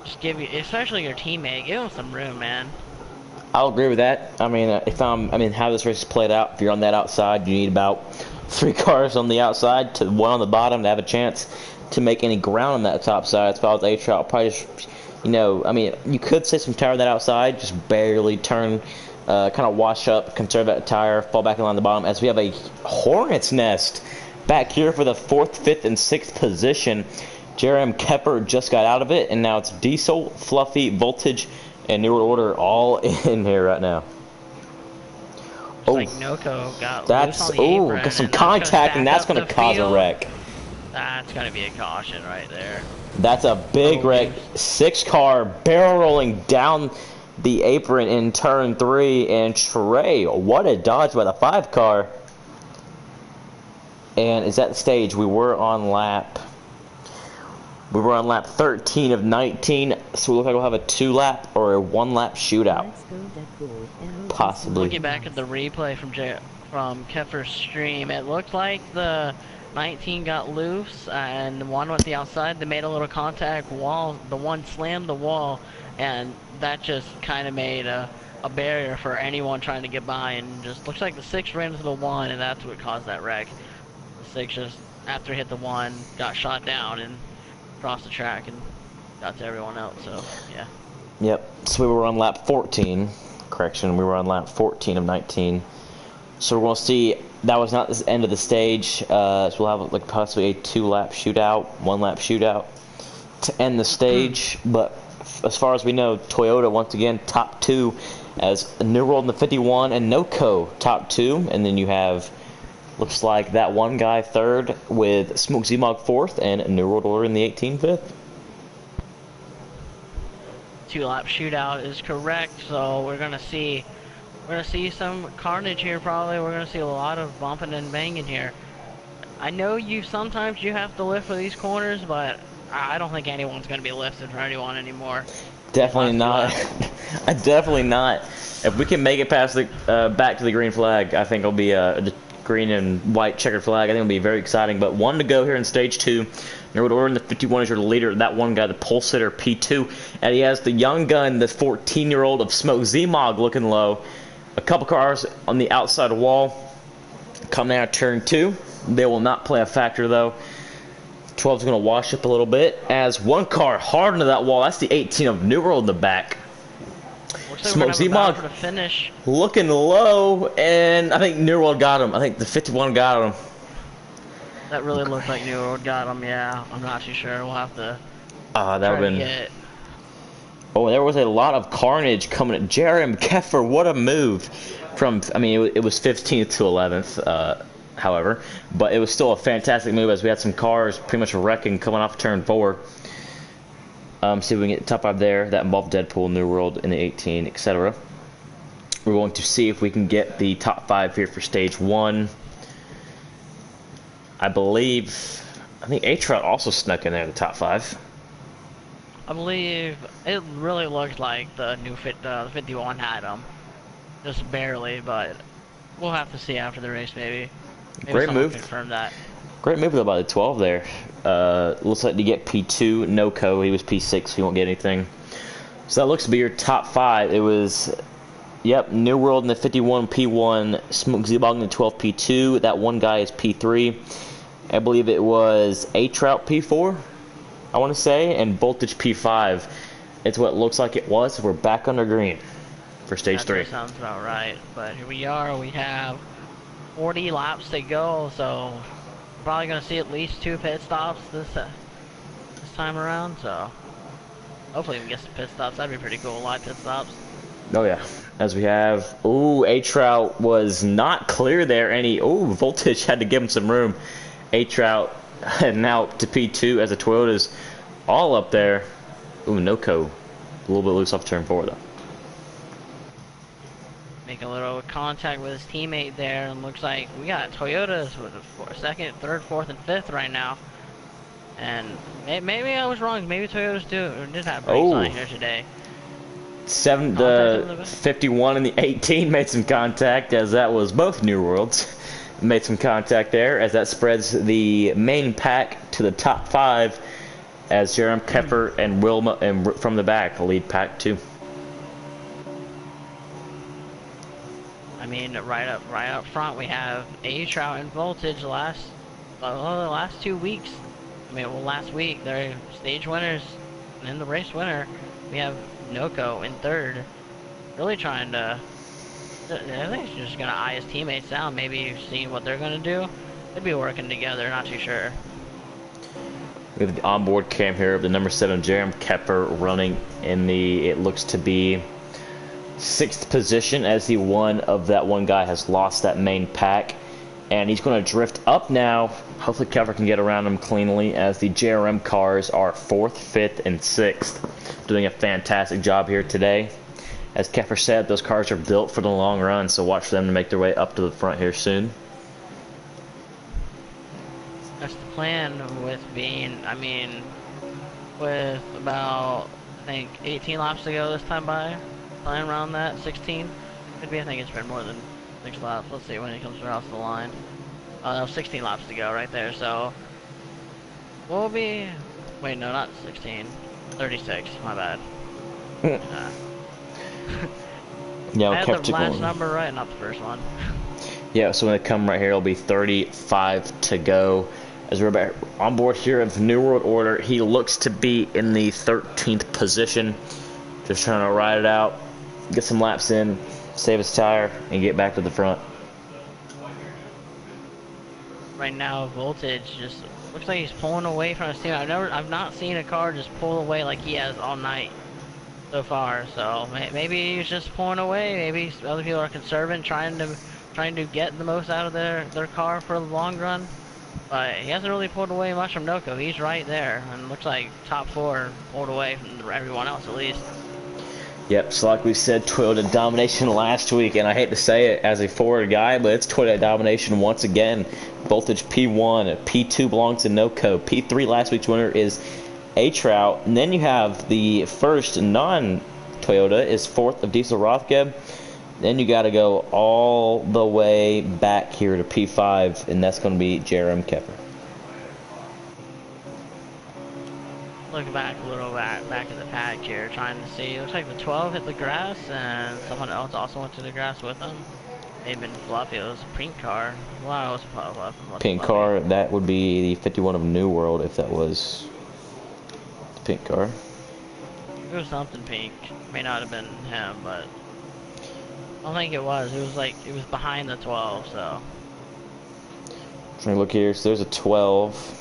just especially your teammate, give him some room, man. I'll agree with that. How this race is played out, if you're on that outside, you need about 3 cars on the outside to 1 on the bottom to have a chance to make any ground on that top side. As far as H-Route, probably just, you could say some tire on that outside, just barely turn, kind of wash up, conserve that tire, fall back in line on the bottom, as we have a Hornet's Nest back here for the 4th, 5th, and 6th position. Jerem Kepper just got out of it, and now it's Diesel, Fluffy, Voltage, and New World Order all in here right now. Looks like Noko got That's loose on the apron, got some and that's contact, and that's gonna gonna stack up cause the a field. wreck. That's gonna be a caution right there. That's a big Oh, wreck. 6-car barrel rolling down the apron in turn 3, and Trey, what a dodge by the 5-car. And is that the stage? We were on lap 13 of 19, so we look like we'll have a 2-lap or a 1-lap shootout. Possibly. Looking back at the replay from Keffer's stream, it looked like the 19 got loose and the one went the outside. They made a little contact wall. The one slammed the wall, and that just kind of made a barrier for anyone trying to get by. And just looks like the 6 ran into the 1, and that's what caused that wreck. The 6 just, after it hit the 1, got shot down and crossed the track and got to everyone else. So yeah. Yep. So we were on lap 14. Correction, we were on lap 14 of 19. So we're going to see, that was not the end of the stage. So we'll have like possibly a 2-lap shootout, 1-lap shootout to end the stage. But as far as we know, Toyota once again top 2 as New World in the 51 and Noko top 2. And then you have, looks like that one guy 3rd with Smoke Zmog 4th and New World Order in the 18 5th. 2-lap shootout is correct, so we're gonna see some carnage here. Probably we're gonna see a lot of bumping and banging here. I know sometimes you have to lift for these corners, but I don't think anyone's gonna be lifted for anyone anymore. Definitely not. Definitely not. If we can make it past the back to the green flag, I think it'll be a green and white checkered flag. I think it'll be very exciting. But 1 to go here in stage 2. New World Order in the 51 is your leader. That one guy, the pole sitter, P2. And he has the young gun, the 14-year-old of Smoke Zmog looking low. A couple cars on the outside wall. Coming out of turn 2. They will not play a factor, though. 12 is going to wash up a little bit. As one car hard into that wall. That's the 18 of New World in the back. Smoke Zmog for the finish. Looking low, and I think New World got him. I think the 51 got him. That really looked like New World got him, yeah. I'm not too sure. We'll have to that would have been... get... Oh, there was a lot of carnage coming at Jerem Keffer. What a move. From, I mean, it was 15th to 11th, however. But it was still a fantastic move as we had some cars pretty much wrecking coming off turn 4. See if we can get top 5 there. That involved Deadpool, New World in the 18, etc. We're going to see if we can get the top 5 here for stage 1. I think A-Trout also snuck in there in the top 5. I believe it really looked like the new 51 had him. Just barely, but we'll have to see after the race maybe. Great move. Confirm that. Great move though by the 12 there. Looks like to get P2, Noko. He was P6, so he won't get anything. So that looks to be your top 5. It was, yep, New World in the 51 P1, Smoke Zmog in the 12 P2. That one guy is P3. I believe it was A-Trout P4, I want to say, and Voltage P5. It's what it looks like it was. We're back under green for stage 3. Sounds about right. But here we are. We have 40 laps to go, so we're probably going to see at least 2 pit stops this time around. So hopefully we can get some pit stops. That'd be pretty cool. A lot of pit stops. Oh yeah. As we have, A-Trout was not clear there, and Voltage had to give him some room. A-Trout now to P2 as the Toyota's all up there. Noko a little bit loose off turn 4 though. Make a little contact with his teammate there, and looks like we got Toyotas with second, third, fourth, and fifth right now. And maybe I was wrong. Maybe Toyotas did have brakes on here today. The 51 and the 18 made some contact, as that was both New Worlds. Made some contact there, as that spreads the main pack to the top 5, as Jerem Keffer and Wilma and from the back lead pack 2. I mean, right up front we have A-Trout and Voltage the last 2 weeks. I mean, well, last week they're stage winners, and then the race winner we have Noko in 3rd. Really trying to. I think he's just gonna eye his teammates down, maybe see what they're gonna do. They'd be working together, not too sure. We have the onboard cam here of the number 7 Jerem Keffer running in the, it looks to be 6th position as the one of that one guy has lost that main pack. And he's going to drift up now. Hopefully Keffer can get around him cleanly as the JRM cars are 4th, 5th, and 6th. Doing a fantastic job here today. As Keffer said, those cars are built for the long run, so watch for them to make their way up to the front here soon. That's the plan with being, I mean, with about, I think, 18 laps to go this time by, playing around that, 16. Could be, I think it's been more than 6 laps. Let's see when he comes across the line. Oh, no, 16 laps to go right there, so we'll be, wait, no, not 16, 36, my bad. Yeah, I had the last number right, not the first one. Yeah, so when they come right here, it'll be 35 to go. As we're back on board here of New World Order, he looks to be in the 13th position. Just trying to ride it out, get some laps in, save his tire, and get back to the front. Right now, Voltage just looks like he's pulling away from his team. I've not seen a car just pull away like he has all night so far. So maybe he's just pulling away. Maybe other people are conserving, trying to get the most out of their car for the long run. But he hasn't really pulled away much from Noko. He's right there, and looks like top 4 pulled away from everyone else at least. Yep, so like we said, Toyota domination last week, and I hate to say it as a Ford guy, but it's Toyota domination once again. Voltage P1, P2 belongs to Noko, P3 last week's winner is A-Trout, and then you have the first non-Toyota is 4th of Diesel Rothgeb. Then you got to go all the way back here to P5, and that's going to be Jerem Keffer. Look back a little back in the pack here, trying to see. Looks like the 12 hit the grass, and someone else also went to the grass with them. They've been fluffy. It was a pink car. Well, it was fluffy. Pink car, that would be the 51 of New World if that was the pink car. It was something pink. May not have been him, but I don't think it was. It was like, it was behind the 12, so. Trying to look here, so there's a 12.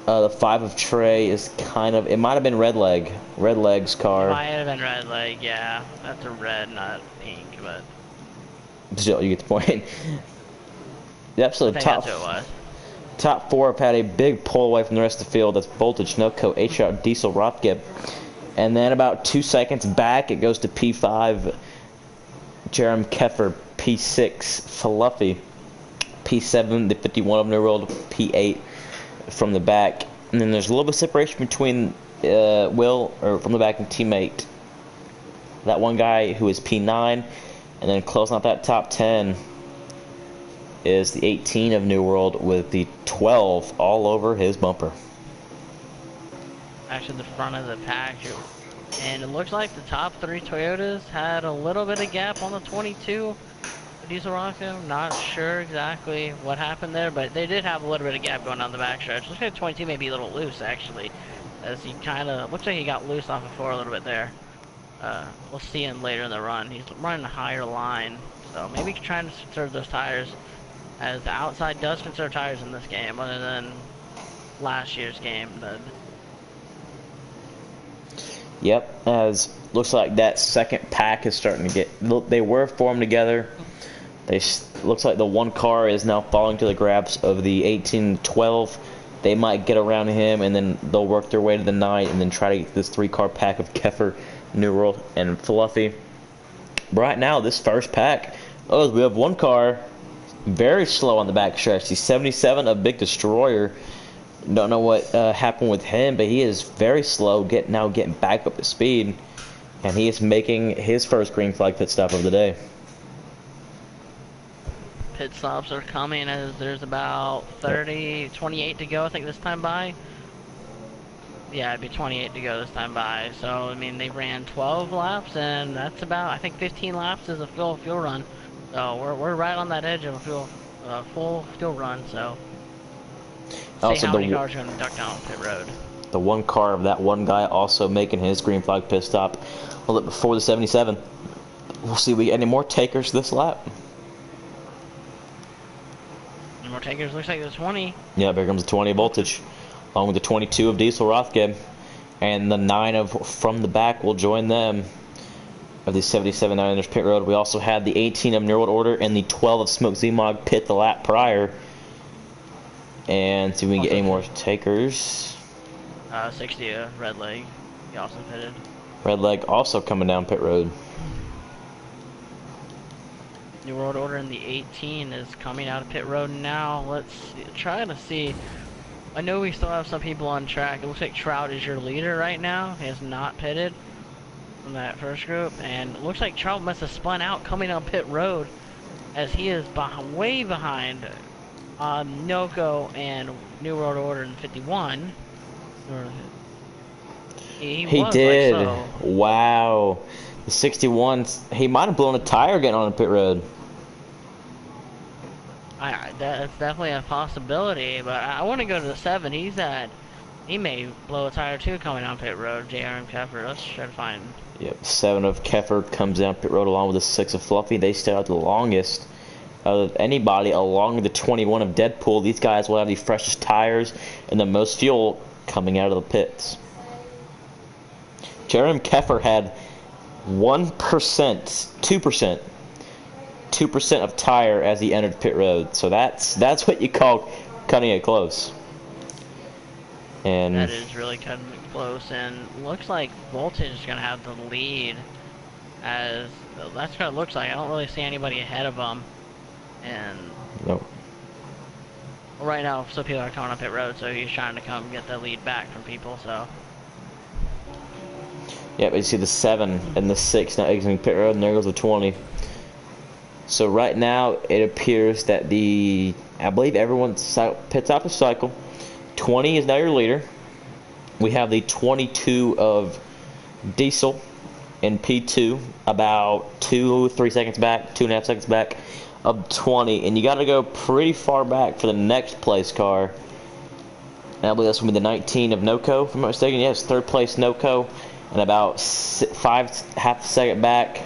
The 5 of Trey is kind of, it might have been Red Leg's car. It might have been Red Leg, yeah. That's a red, not pink, but. Still, you get the point. Yep, so top 4 have had a big pull away from the rest of the field. That's Voltage, Noko, H-Out, Diesel, Rothgeb. And then about 2 seconds back, it goes to P5, Jerem Keffer, P6, Fluffy, P7, the 51 of New World, P8 from the back. And then there's a little bit of separation between from the back and teammate. That one guy who is P9, and then closing out that top 10 is the 18 of New World with the 12 all over his bumper. Actually, the front of the pack. And it looks like the top 3 Toyotas had a little bit of gap on the 22 Diesel Rocket. Not sure exactly what happened there, but they did have a little bit of gap going down the backstretch. Looks like the 22 may be a little loose, actually, as he kind of looks like he got loose off of 4 a little bit there. We'll see him later in the run. He's running a higher line, so maybe trying to conserve those tires, as the outside does conserve tires in this game, other than last year's game. Yep, as looks like that second pack is starting to get, they were formed together. Looks like the one car is now falling to the grabs of the 18-12. They might get around him, and then they'll work their way to the 9, and then try to get this 3-car pack of Keffer, New World, and Fluffy. Right now, this first pack, we have one car very slow on the back stretch. The 77 of Big Destroyer. Don't know what happened with him, but he is very slow, getting back up to speed, and he is making his first green flag pit stop of the day. Pit stops are coming as there's about 28 to go, I think, this time by. Yeah, it'd be 28 to go this time by. So, I mean, they ran 12 laps, and that's about, I think, 15 laps is a full fuel run. So, we're right on that edge of a full fuel run, so. See how many cars are going to duck down pit road. The one car of that one guy also making his green flag pit stop a little bit before the 77. We'll see if we get any more takers this lap. Any more takers? Looks like there's 20. Yeah, here comes the 20 Voltage, along with the 22 of Diesel Rothgeb. And the 9 of From the Back will join them. of the 77 9 pit road. We also had the 18 of New World Order and the 12 of Smoke Z-Mog pit the lap prior. And see if we can get any more takers. 60 Red Leg. He also pitted. Red Leg also coming down pit road. New World Order in the 18 is coming out of pit road now. Let's try to see. I know we still have some people on track. It looks like Trout is your leader right now. He has not pitted from that first group. And it looks like Trout must have spun out coming on pit road, as he is way behind Noco and New World Order in 51. He did. Like so. Wow. The 61, he might have blown a tire getting on the pit road. That's definitely a possibility, but I want to go to the 7. He may blow a tire too coming on pit road. JR and Keffer. Let's try to find. Yep, 7 of Keffer comes down pit road along with the 6 of Fluffy. They stay out the longest of anybody along the 21 of Deadpool. These guys will have the freshest tires and the most fuel coming out of the pits. Jeremy Keffer had 1%, 2% of tire as he entered pit road. So that's what you call cutting it close. And that is really cutting it close, and looks like Voltage is going to have the lead, as that's what it looks like. I don't really see anybody ahead of them. And no. Right now, some people are coming up pit road, so he's trying to come get the lead back from people. So. Yeah, but you see the 7 and the 6 now exiting pit road, and there goes the 20. So right now, it appears that I believe everyone's pits off the cycle. 20 is now your leader. We have the 22 of Diesel in P2, about 2-3 seconds back, 2.5 seconds back of 20. And you got to go pretty far back for the next place car. And I believe that's going to be the 19 of Noco, if I'm not mistaken. Yes, third place Noco. And about half a second back,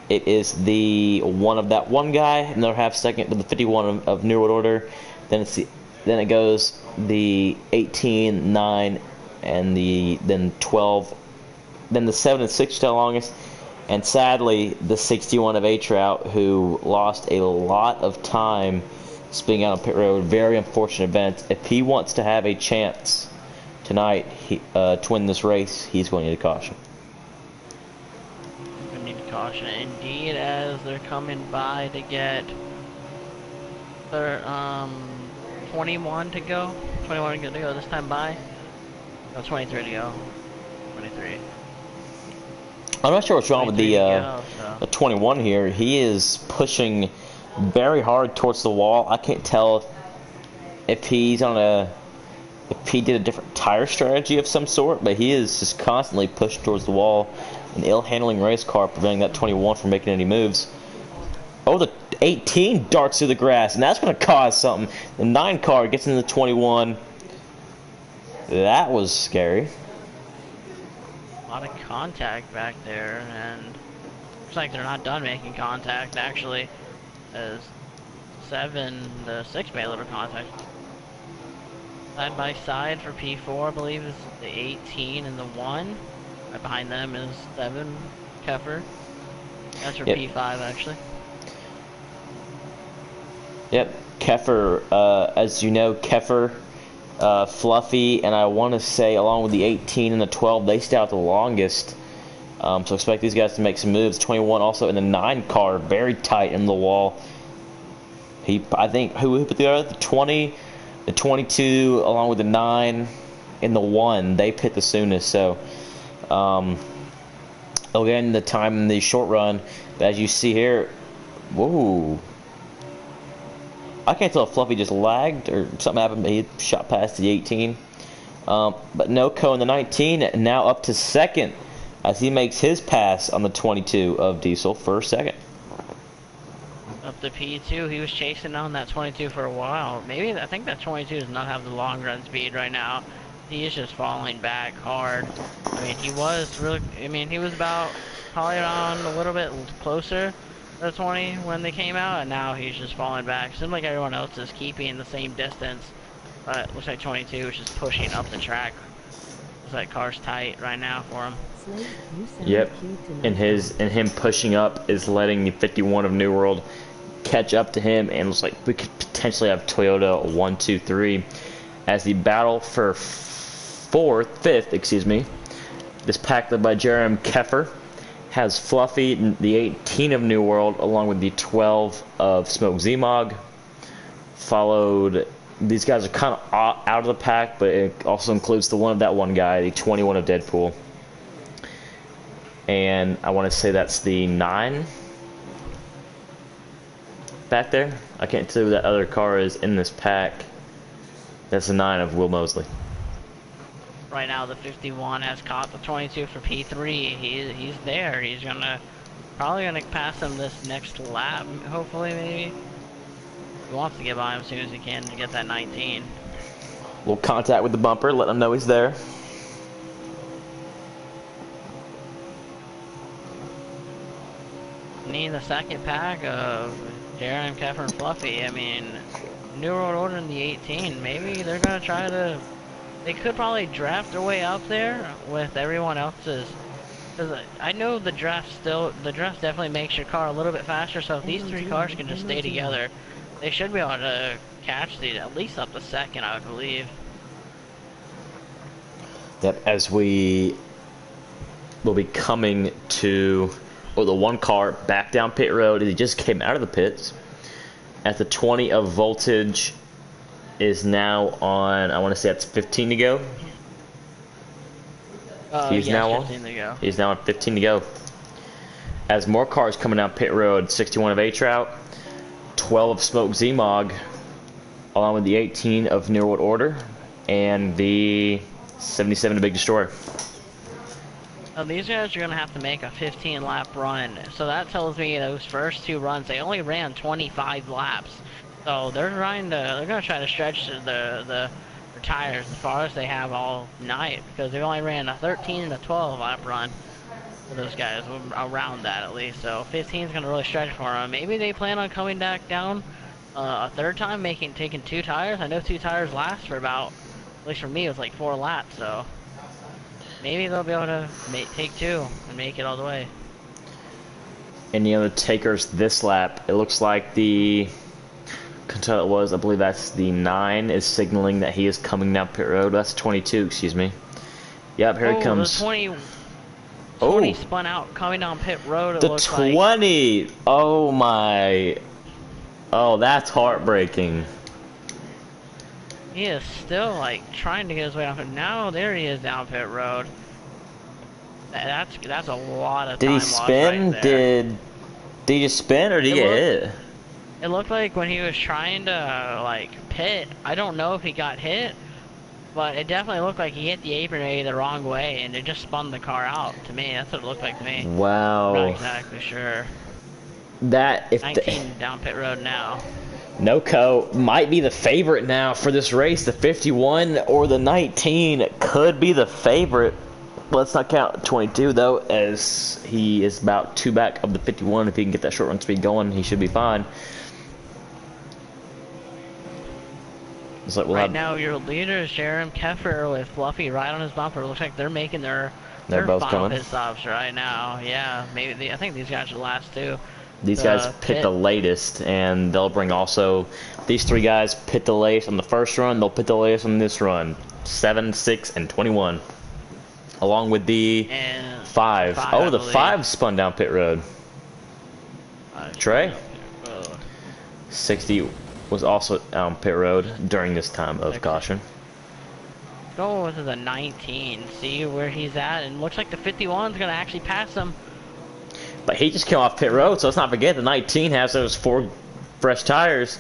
it is the one of that one guy. Another half second with the 51 of New World Order. Then it goes the 18, 9, and then 12. Then the 7 and 6 still longest. And sadly, the 61 of A-Trout, who lost a lot of time spinning out on pit road. Very unfortunate event. If he wants to have a chance tonight to win this race, he's going to need a caution. We need a caution indeed, as they're coming by to get their 21 to go. 21 to go this time by. No, 23 to go. 23. I'm not sure what's wrong with the 21 here. He is pushing very hard towards the wall. I can't tell if he's if he did a different tire strategy of some sort, but he is just constantly pushing towards the wall. An ill-handling race car preventing that 21 from making any moves. Oh, the 18 darts through the grass, and that's going to cause something. The 9 car gets into the 21. That was scary. A lot of contact back there, and looks like they're not done making contact, actually, as 7, the 6 made a little contact. Side by side for P4, I believe, is the 18 and the 1. Right behind them is 7, Keffer. That's for P5, actually. Yep, Keffer, as you know, Keffer, Fluffy, and I want to say along with the 18 and the 12, they stay out the longest. So expect these guys to make some moves. 21 also in the 9 car, very tight in the wall. I think, who put the other? The 20, the 22, along with the 9, and the 1, they pit the soonest. So, again, the time in the short run, as you see here, whoa. I can't tell if Fluffy just lagged or something happened, but he shot past the 18. But Noco in the 19, now up to second as he makes his pass on the 22 of Diesel for second. Up to P2, he was chasing on that 22 for a while. I think that 22 does not have the long run speed right now. He is just falling back hard. I mean, he was about probably around a little bit closer to 20 when they came out, and now he's just falling back. Seems like everyone else is keeping the same distance, but it looks like 22 is just pushing up the track Looks like car's tight right now for him. Yep, and him pushing up is letting the 51 of New World catch up to him, and looks like we could potentially have Toyota 1, 2, 3 as the battle for fifth, excuse me. This pack led by Jerem Keffer has Fluffy, the 18 of New World, along with the 12 of Smoke Zmog. Followed, these guys are kind of out of the pack, but it also includes the one guy, the 21 of Deadpool. And I want to say that's the 9 back there. I can't tell who that other car is in this pack. That's the 9 of Will Mosley. Right now, the 51 has caught the 22 for P3. He's there. He's probably gonna pass him this next lap. Hopefully, maybe. He wants to get by him as soon as he can to get that 19. Little contact with the bumper, let him know he's there. Need the second pack of Jerem, Keffer, and Fluffy. I mean, New World Order in the 18. Maybe they're gonna try to. They could probably draft their way up there with everyone else's. Because I know the draft definitely makes your car a little bit faster. So if these 3 cars can just stay together, they should be able to catch these at least up to second, I would believe. Yep, as we will be coming to the one car back down pit road. He just came out of the pits. At the 20 of Voltage is now on, I want to say that's 15 to go. He's now on 15 to go. He's now on 15 to go. As more cars coming down pit road, 61 of H-Route, 12 of Smoke Zmog, along with the 18 of New World Order, and the 77 of Big Destroyer. These guys are going to have to make a 15-lap run. So that tells me those first 2 runs, they only ran 25 laps. So they're going to try to stretch the tires as far as they have all night, because they only ran a 13 and a 12-lap run for those guys, around that at least. So 15 is going to really stretch for them. Maybe they plan on coming back down a third time, taking 2 tires. I know 2 tires last for about, at least for me, it was like 4 laps. So maybe they'll be able to take 2 and make it all the way. Any other takers this lap? It looks like the Until it was, I believe that's the 9 is signaling that he is coming down pit road. That's 22, excuse me. Yep, here he comes. The 20 spun out coming down pit road. It the looks 20. Like. Oh my. Oh, that's heartbreaking. He is still like trying to get his way off. Now there he is down pit road. That's a lot of time. Did he spin? Right there. Did he just spin or did he get hit? It looked like when he was trying to like pit, I don't know if he got hit, but it definitely looked like he hit the apron maybe the wrong way and it just spun the car out to me. That's what it looked like to me. Wow. I'm not exactly sure. That if 19 down pit road now. Noco might be the favorite now for this race. The 51 or the 19 could be the favorite. Let's not count 22 though, as he is about 2 back of the 51. If he can get that short run speed going, he should be fine. Like right now, your leader is Jerem Keffer with Fluffy right on his bumper. Looks like they're making their both final coming. pit stops right now. Yeah, maybe I think these guys are the last 2. These guys pit the latest, and they'll bring also these 3 guys pit the latest on the first run. They'll pit the latest on this run, 7, 6, and 21, along with the 5. Oh, the 5 spun down pit road. Trey, 60 was also on pit road during this time of caution. Go to the 19, see where he's at, and looks like the 51 is going to actually pass him. But he just came off pit road, so let's not forget the 19 has those 4 fresh tires.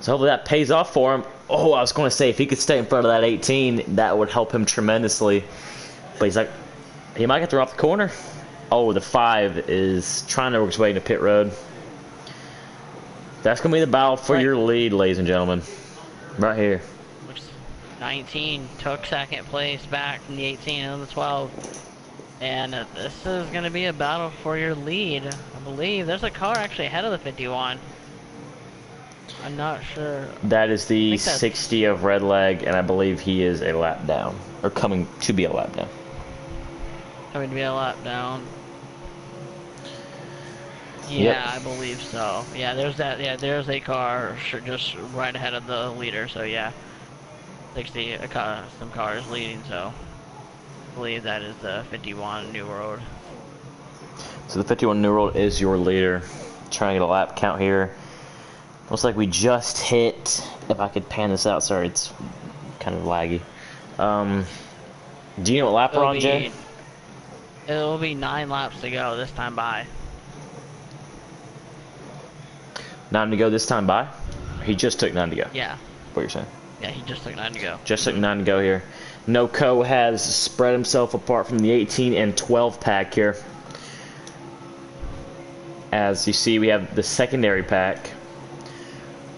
So hopefully that pays off for him. Oh, I was going to say, if he could stay in front of that 18, that would help him tremendously. But he's like, he might get to run off the corner. Oh, the 5 is trying to work his way into pit road. That's going to be the battle for your lead, ladies and gentlemen. Right here. 19 took second place back from the 18 and the 12. And this is going to be a battle for your lead. I believe there's a car actually ahead of the 51. I'm not sure. That is the think that's- 60 of Red Leg, and I believe he is a lap down, or coming to be a lap down. Coming to be a lap down. Yeah, Yep. I believe so. Yeah, there's that. Yeah, there's a car just right ahead of the leader. So yeah, 60 some cars leading. So I believe that is the 51 New Road. So the 51 New World is your leader. Trying to get a lap count here. Looks like we just hit, if I could pan this out, sorry, it's kind of laggy. Do you know what lap we're on, Jay? It'll be 9 laps to go this time by. 9 to go this time by? He just took 9 to go. Yeah. What you're saying? Yeah, he just took 9 to go. Just took 9 to go here. NoCo has spread himself apart from the 18 and 12 pack here. As you see, we have the secondary pack.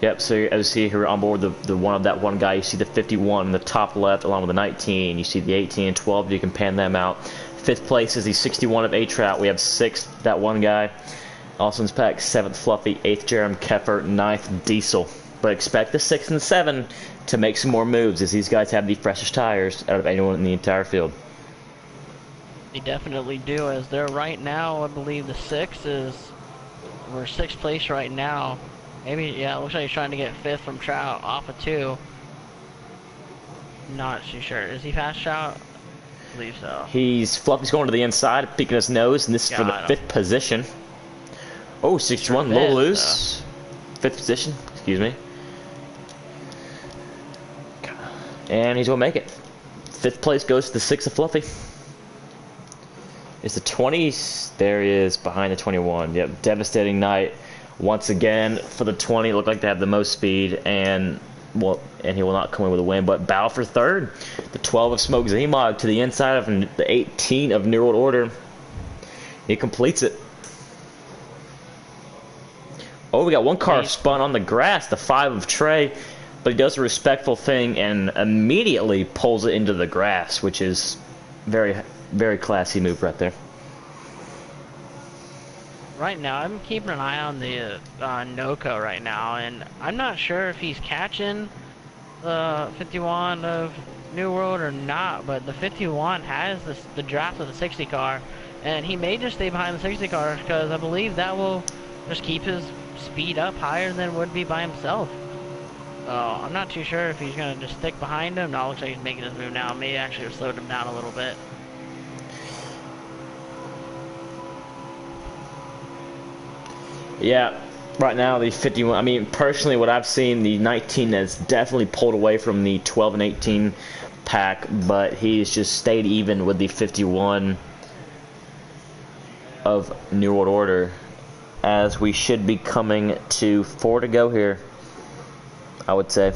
Yep, so as you see here on board the one of that one guy, you see the 51 in the top left along with the 19. You see the 18 and 12, you can pan them out. 5th place is the 61 of A-Trout. We have 6th, that one guy. Also in this pack, 7th Fluffy, 8th Jerem Keffer, 9th Diesel. But expect the 6 and 7 to make some more moves as these guys have the freshest tires out of anyone in the entire field. They definitely do, as they're right now, I believe the 6 is... We're 6th place right now. Maybe, yeah, it looks like he's trying to get 5th from Trout off of 2. Not too sure. Is he past Trout? I believe so. Fluffy's going to the inside, peeking his nose, and this is for the 5th position. Oh, 61, Sure little is, loose. 5th position, excuse me. And he's going to make it. 5th place goes to the 6th of Fluffy. Is the 20? There he is behind the 21. Yep, devastating night once again for the 20. Looked like they have the most speed, and well, and he will not come in with a win. But battle for 3rd. The 12 of Smoke Zemog to the inside of the 18 of New World Order. He completes it. Oh, we got one car spun on the grass, the 5 of Trey, but he does a respectful thing and immediately pulls it into the grass, which is very, very classy move right there. Right now, I'm keeping an eye on the NoCo right now, and I'm not sure if he's catching the 51 of New World or not, but the 51 has the draft of the 60 car, and he may just stay behind the 60 car because I believe that will just keep his speed up higher than would be by himself. So I'm not too sure if he's going to just stick behind him. No, it looks like he's making his move now. May actually have slowed him down a little bit. Yeah, right now the 51, I mean, personally what I've seen, the 19 has definitely pulled away from the 12 and 18 pack, but he's just stayed even with the 51 of New World Order, as we should be coming to 4 to go here, I would say.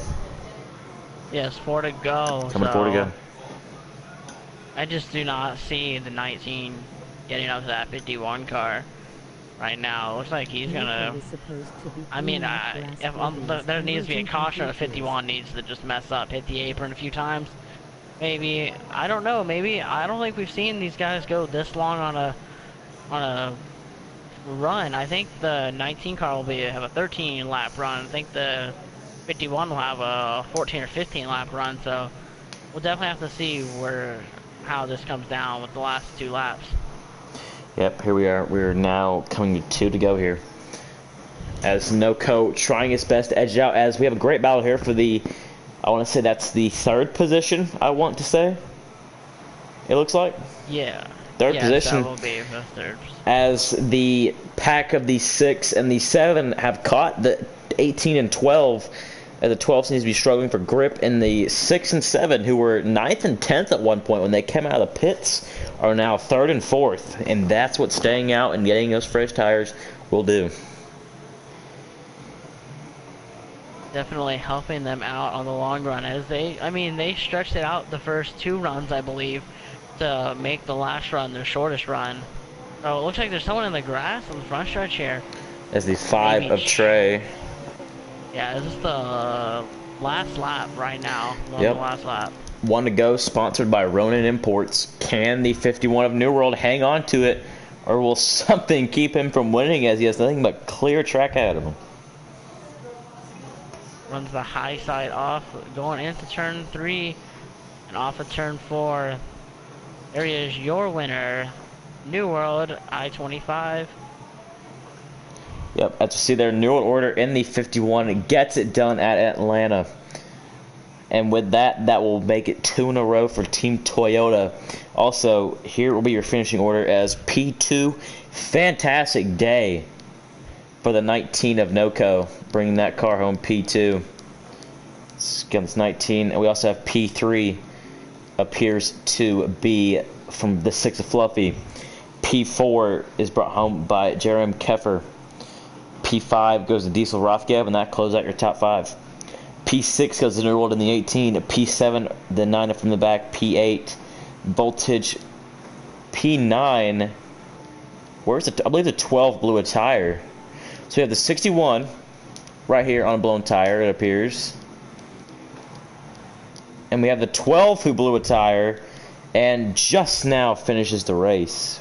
Yes, 4 to go. Coming 4 to go. I just do not see the 19 getting up to that 51 car right now. It looks like he's gonna... I mean, there needs to be a caution. A 51 needs to just mess up, hit the apron a few times. Maybe, I don't know, maybe, I don't think we've seen these guys go this long on a run. I think the 19 car will have a 13 lap run. I think the 51 will have a 14 or 15 lap run, so we'll definitely have to see how this comes down with the last 2 laps. Yep, here we are. We're now coming to 2 to go here. As NoCo trying his best to edge it out, as we have a great battle here for the, I want to say that's the 3rd position, I want to say. It looks like. Yeah. 3rd position. That will be the 3rd. As the pack of the 6 and the 7 have caught the 18 and 12. As the 12 seems to be struggling for grip, and the 6 and 7, who were 9th and 10th at one point when they came out of the pits, are now 3rd and 4th, and that's what staying out and getting those fresh tires will do. Definitely helping them out on the long run, as they stretched it out the first 2 runs, I believe, to make the last run their shortest run. So it looks like there's someone in the grass on the front stretch here. As the 5 of Trey. Yeah, this is the last lap right now. Yep. The last lap. 1 to go, sponsored by Ronin Imports. Can the 51 of New World hang on to it, or will something keep him from winning, as he has nothing but clear track ahead of him? runs the high side off, going into turn 3 and off of turn 4. There he is, your winner, New World I-25. Yep, as you see there, New World Order in the 51 gets it done at Atlanta. And with that, that will make it 2 in a row for Team Toyota. Also, here will be your finishing order as P2. Fantastic day for the 19 of NOCO, bringing that car home P2. Against 19, and we also have P3 appears to be from the 6 of Fluffy. P4 is brought home by Jerem Keffer. P5 goes to Diesel Rothgeb, and that closes out your top 5. P6 goes to New World in the 18. P7, the 9 from the back. P8, Voltage. P9, where's the? I believe the 12 blew a tire. So we have the 61 right here on a blown tire, it appears. And we have the 12 who blew a tire and just now finishes the race.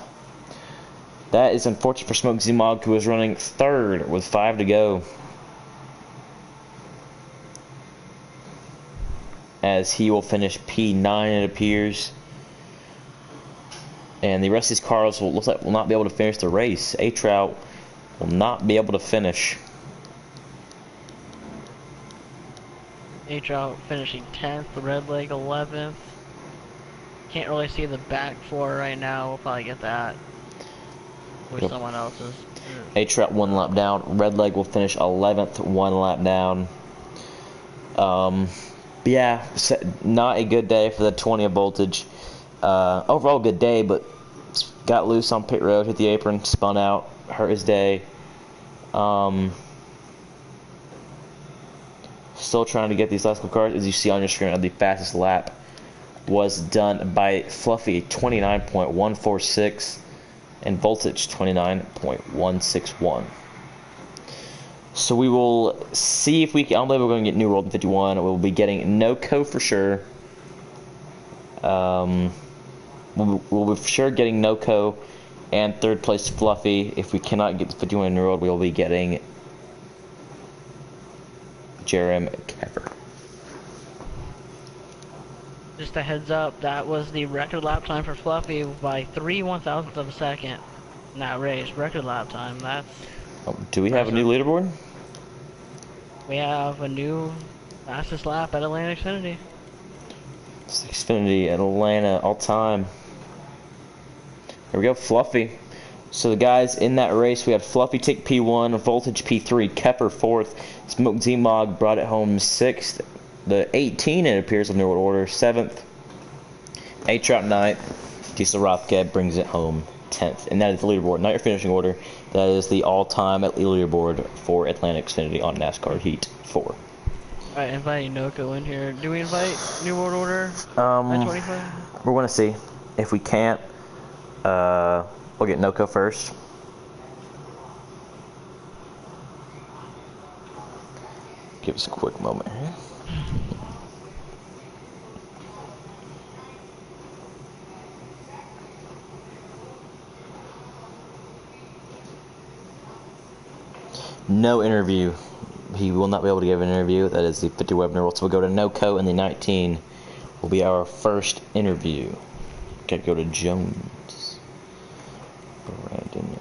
That is unfortunate for Smoke Zimog, who is running 3rd with 5 to go, as he will finish P9, it appears. And the rest of these cars looks like will not be able to finish the race. A-Trout will not be able to finish. A-Trout finishing 10th, Red Leg 11th. Can't really see the back 4 right now. We'll probably get that with someone else's. A-Trout 1 lap down. Red Leg will finish 11th, 1 lap down. Yeah, not a good day for the 20 of Voltage. Overall good day, but got loose on pit road, hit the apron, spun out, hurt his day. Still trying to get these last couple cars. As you see on your screen, the fastest lap was done by Fluffy, 29.146, and Voltage, 29.161. So we will see if we can. I don't believe we're going to get New World in 51. We'll be getting NOCO for sure. We'll be for sure getting NOCO and 3rd place Fluffy. If we cannot get the 51 in New World, we will be getting Jerem Keffer. Just a heads up, that was the record lap time for Fluffy by 3/1000ths of a second in that race. Record lap time, that's... Oh, do we have a new leaderboard? We have a new fastest lap at Atlanta Xfinity. It's Xfinity at Atlanta all time. Here we go, Fluffy. So the guys in that race, we had Fluffy take P1, Voltage P3, Kepper 4th, Smoke Z-Mog brought it home 6th, the 18, it appears, of New World Order 7th, A-Trout 9th, Diesel Rothgeb brings it home 10th. And that is the leaderboard, not your finishing order. That is the all-time leaderboard for Atlantic Xfinity on NASCAR Heat 4. Alright, inviting NOCO in here. Do we invite New World Order? I-25? We're going to see. If we can't, we'll get NOCO first. Give us a quick moment here. No interview. He will not be able to give an interview. That is the 50 Web World. So we'll go to NOCO, and the 19 will be our first interview. Gotta go to Jones. Brandon.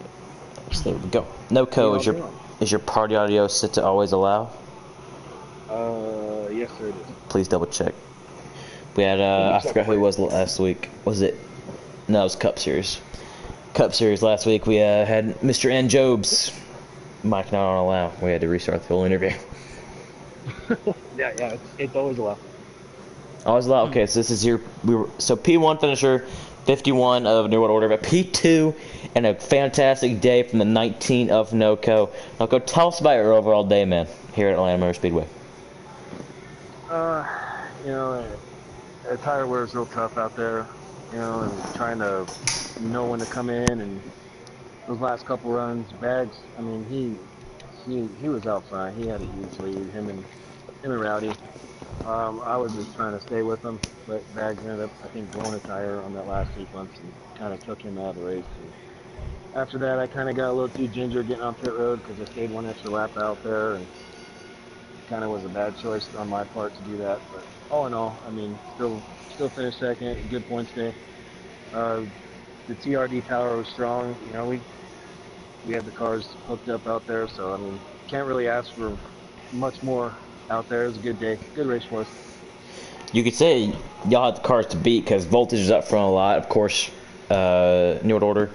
So there we go. NOCO, is your party audio set to always allow? Yes, sir, it is. Please double check. We had I forgot who it was last week. Was it? No, it was Cup Series. Cup Series last week. We had Mr. N. Jobs. Mike not on allow. We had to restart the whole interview. Yeah, it's always allowed. Always allowed. Okay, so this is your so P1 finisher, 51 of New World Order, but P2 and a fantastic day from the 19 of NOCO. NOCO, tell us about your overall day, man, here at Atlanta Motor Speedway. The tire wear is real tough out there, and trying to know when to come in, and those last couple runs, Bags, I mean, he was out front. He had a huge lead, him and Rowdy. I was just trying to stay with him, but Bags ended up, I think, blowing a tire on that last sequence and kind of took him out of the race. And after that, I kind of got a little too ginger getting on pit road because I stayed one extra lap out there, and kind of was a bad choice on my part to do that. But all in all, I mean, still finished second. Good points day. The TRD power was strong. You know, we had the cars hooked up out there, so I mean, can't really ask for much more out there. It was a good day, good race for us. You could say y'all had the cars to beat because Voltage is up front a lot. Of course, New World Order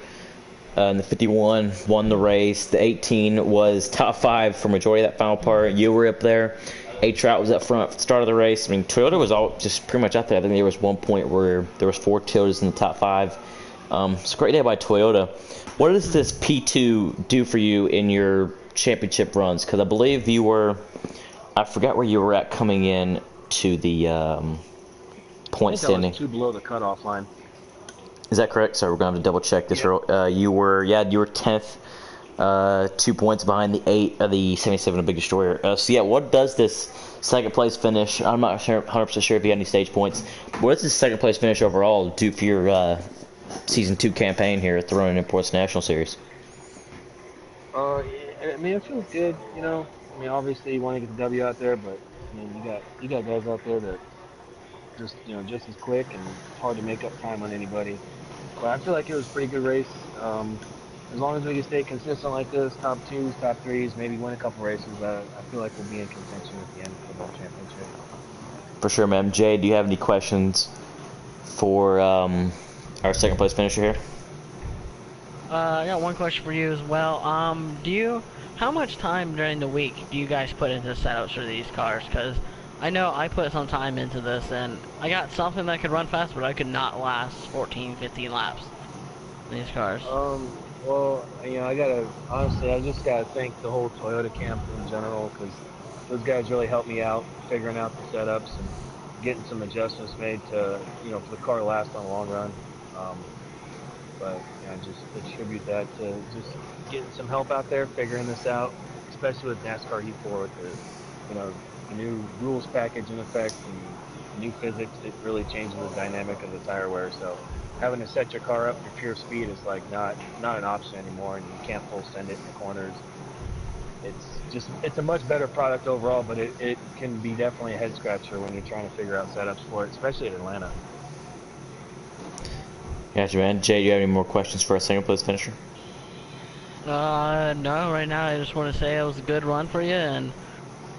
and the 51 won the race. The 18 was top 5 for majority of that final part. You were up there. A-Trout was up front at the start of the race. I mean, Toyota was all just pretty much out there. I think there was one point where there was 4 Toyotas in the top 5. It's a great day by Toyota. What does this P2 do for you in your championship runs? Because I believe you were, I forgot where you were at coming in to the point standing. I was 2 below the cutoff line. Is that correct? Sorry, we're going to have to double check this. Yeah. You were 10th, 2 points behind the 8 of the 77 of Big Destroyer. So yeah, what does this second place finish? I'm not 100% sure if you had any stage points. What does this second place finish overall do for your season 2 campaign here at the Ronin Imports National Series? I mean, it feels good. You know, I mean, obviously you want to get the W out there, but I mean, you got guys out there that just as quick and hard to make up time on anybody. But I feel like it was a pretty good race. As long as we can stay consistent like this, top 2s, top 3s, maybe win a couple races, I feel like we'll be in contention at the end for the championship. For sure, man. Jay, do you have any questions for our second place finisher here? I got one question for you as well. How much time during the week do you guys put into setups for these cars? Because I know I put some time into this, and I got something that could run fast, but I could not last 14, 15 laps in these cars. Well, I just gotta thank the whole Toyota camp in general, because those guys really helped me out figuring out the setups and getting some adjustments made to, for the car to last on the long run. But I just attribute that to just getting some help out there, figuring this out, especially with NASCAR E4 with the new rules package in effect and new physics. It really changes the dynamic of the tire wear. So having to set your car up for pure speed is like not an option anymore, and you can't full send it in the corners. It's a much better product overall, but it can be definitely a head scratcher when you're trying to figure out setups for it, especially at Atlanta. Gotcha, man. Jay, do you have any more questions for a single place finisher? No, right now I just want to say it was a good run for you, and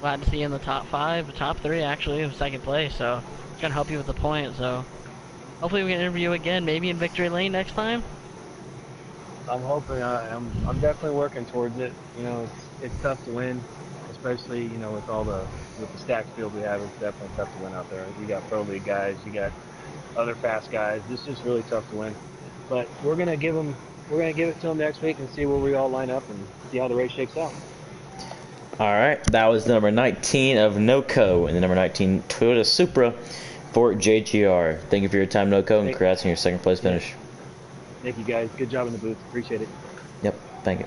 glad to see you in the top 5, the top 3 actually, of second place, so it's going to help you with the point, so hopefully we can interview you again, maybe in Victory Lane next time. I'm hoping. I'm definitely working towards it. It's tough to win, especially with the stacked field we have. It's definitely tough to win out there. You got pro league guys, you got other fast guys. It's just really tough to win. But we're gonna give it to them next week and see where we all line up and see how the race shakes out. All right, that was the number 19 of NOCO and the number 19 Toyota Supra for JGR. Thank you for your time, NOCO, and congrats on your second place finish. Thank you, guys. Good job in the booth. Appreciate it. Yep, thank you.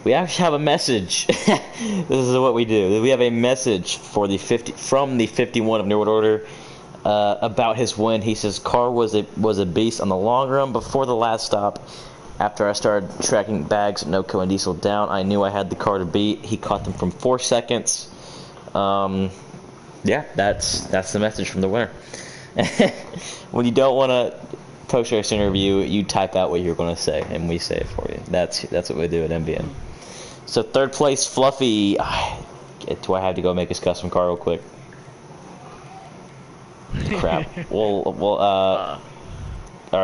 We actually have a message. This is what we do. We have a message for the 51 of New World Order about his win. He says car was a beast on the long run before the last stop. After I started tracking bags, NOCO and Diesel down, I knew I had the car to beat. He caught them from 4 seconds. Yeah, that's the message from the winner. When you don't want to post-race interview, you type out what you're going to say, and we say it for you. That's what we do at MBN. So third place, Fluffy. Do I have to go make his custom car real quick? Crap. All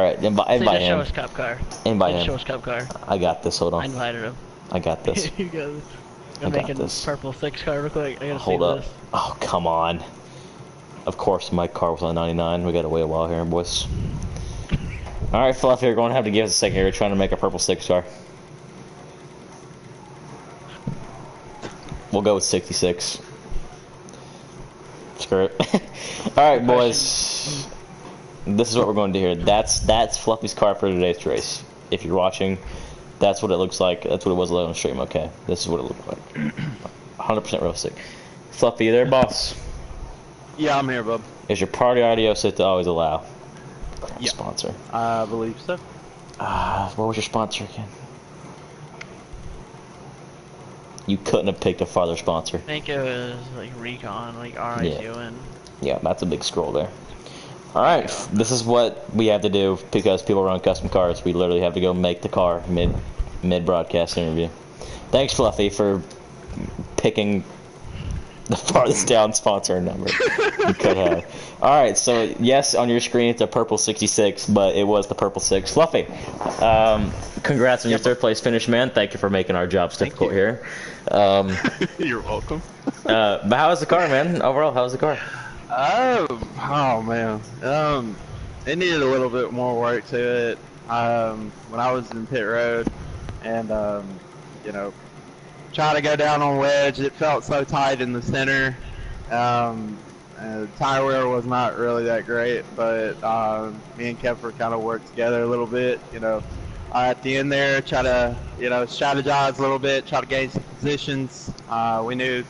right, invite him. Show us cup car. Invite him. Show us cup car. I got this. Hold on. I invited him. I got this. You guys. I'm making this purple 6 car real quick. I gotta hold up. This. Oh, come on. Of course, my car was on 99. We gotta wait a while here, boys. Alright, Fluffy, you're going to have to give us a second here. We're trying to make a purple 6 car. We'll go with 66. Screw it. Alright, boys. This is what we're going to do here. That's Fluffy's car for today's race. If you're watching, that's what it looks like. That's what it was on the stream, okay? This is what it looked like. 100% realistic. Fluffy, you there, boss? Yeah, I'm here, bub. Is your party audio set to always allow? Yeah. Sponsor. I believe so. What was your sponsor again? You couldn't have picked a farther sponsor. I think it was like Recon, like RISU, and Yeah, that's a big scroll there. Alright, this is what we have to do because people run custom cars. We literally have to go make the car mid-broadcast interview. Thanks, Fluffy, for picking the farthest down sponsor number you could have. Alright, so yes, on your screen it's a purple 66, but it was the purple 6. Fluffy, congrats on your third place finish, man. Thank you for making our jobs difficult here. You're welcome. But how was the car, man? Overall, how was the car? Oh man. It needed a little bit more work to it. When I was in pit road, and you know, trying to go down on wedge, it felt so tight in the center. Tire wear was not really that great, but me and Kepler kind of worked together a little bit. You know, at the end there, try to strategize a little bit, try to gain some positions. We knew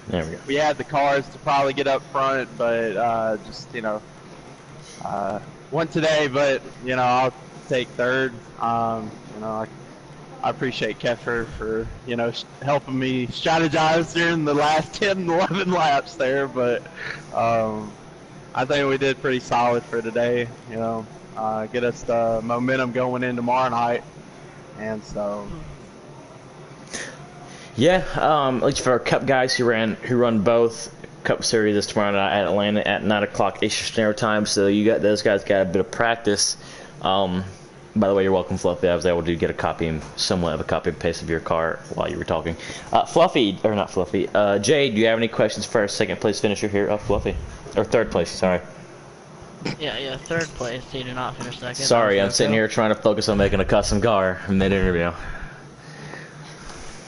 we had the cars to probably get up front, but just won today. But I'll take third. I appreciate Keffer for helping me strategize during the last 10, 11 laps there. But I think we did pretty solid for today. Get us the momentum going in tomorrow night. And so, yeah, at least for our Cup guys who run both Cup Series this tomorrow night at Atlanta at 9 o'clock Eastern Standard Time. So those guys got a bit of practice. By the way, you're welcome, Fluffy. I was able to get somewhat of a copy and paste of your car while you were talking. Fluffy, or not Fluffy. Jay, do you have any questions for our second place finisher here? Fluffy, or third place? Sorry. Yeah, third place. You did not finish second. Sorry, I'm sitting here trying to focus on making a custom car mid-interview.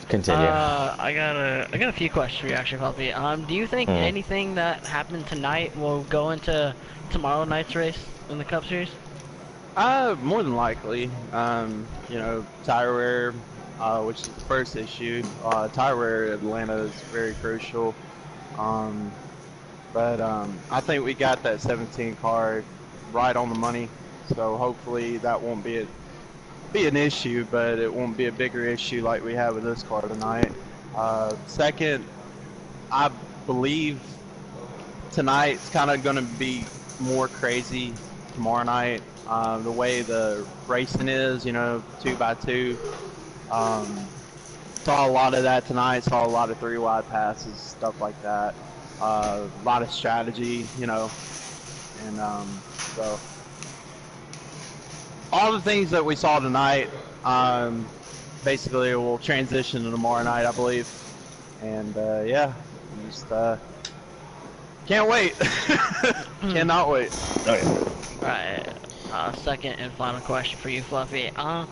Continue. I got a few questions for you, actually, Fluffy. Do you think anything that happened tonight will go into tomorrow night's race in the Cup Series? More than likely. Tire wear, which is the first issue. Tire wear at Atlanta is very crucial. But I think we got that 17 car right on the money, so hopefully that won't be an issue, but it won't be a bigger issue like we have with this car tonight. Second, I believe tonight's kind of going to be more crazy tomorrow night. The way the racing is, 2x2. Saw a lot of that tonight. Saw a lot of 3-wide passes, stuff like that. A lot of strategy, and so all the things that we saw tonight, basically will transition to tomorrow night, I believe. And yeah, just can't wait. Cannot wait. Okay. Right. Second and final question for you, Fluffy. How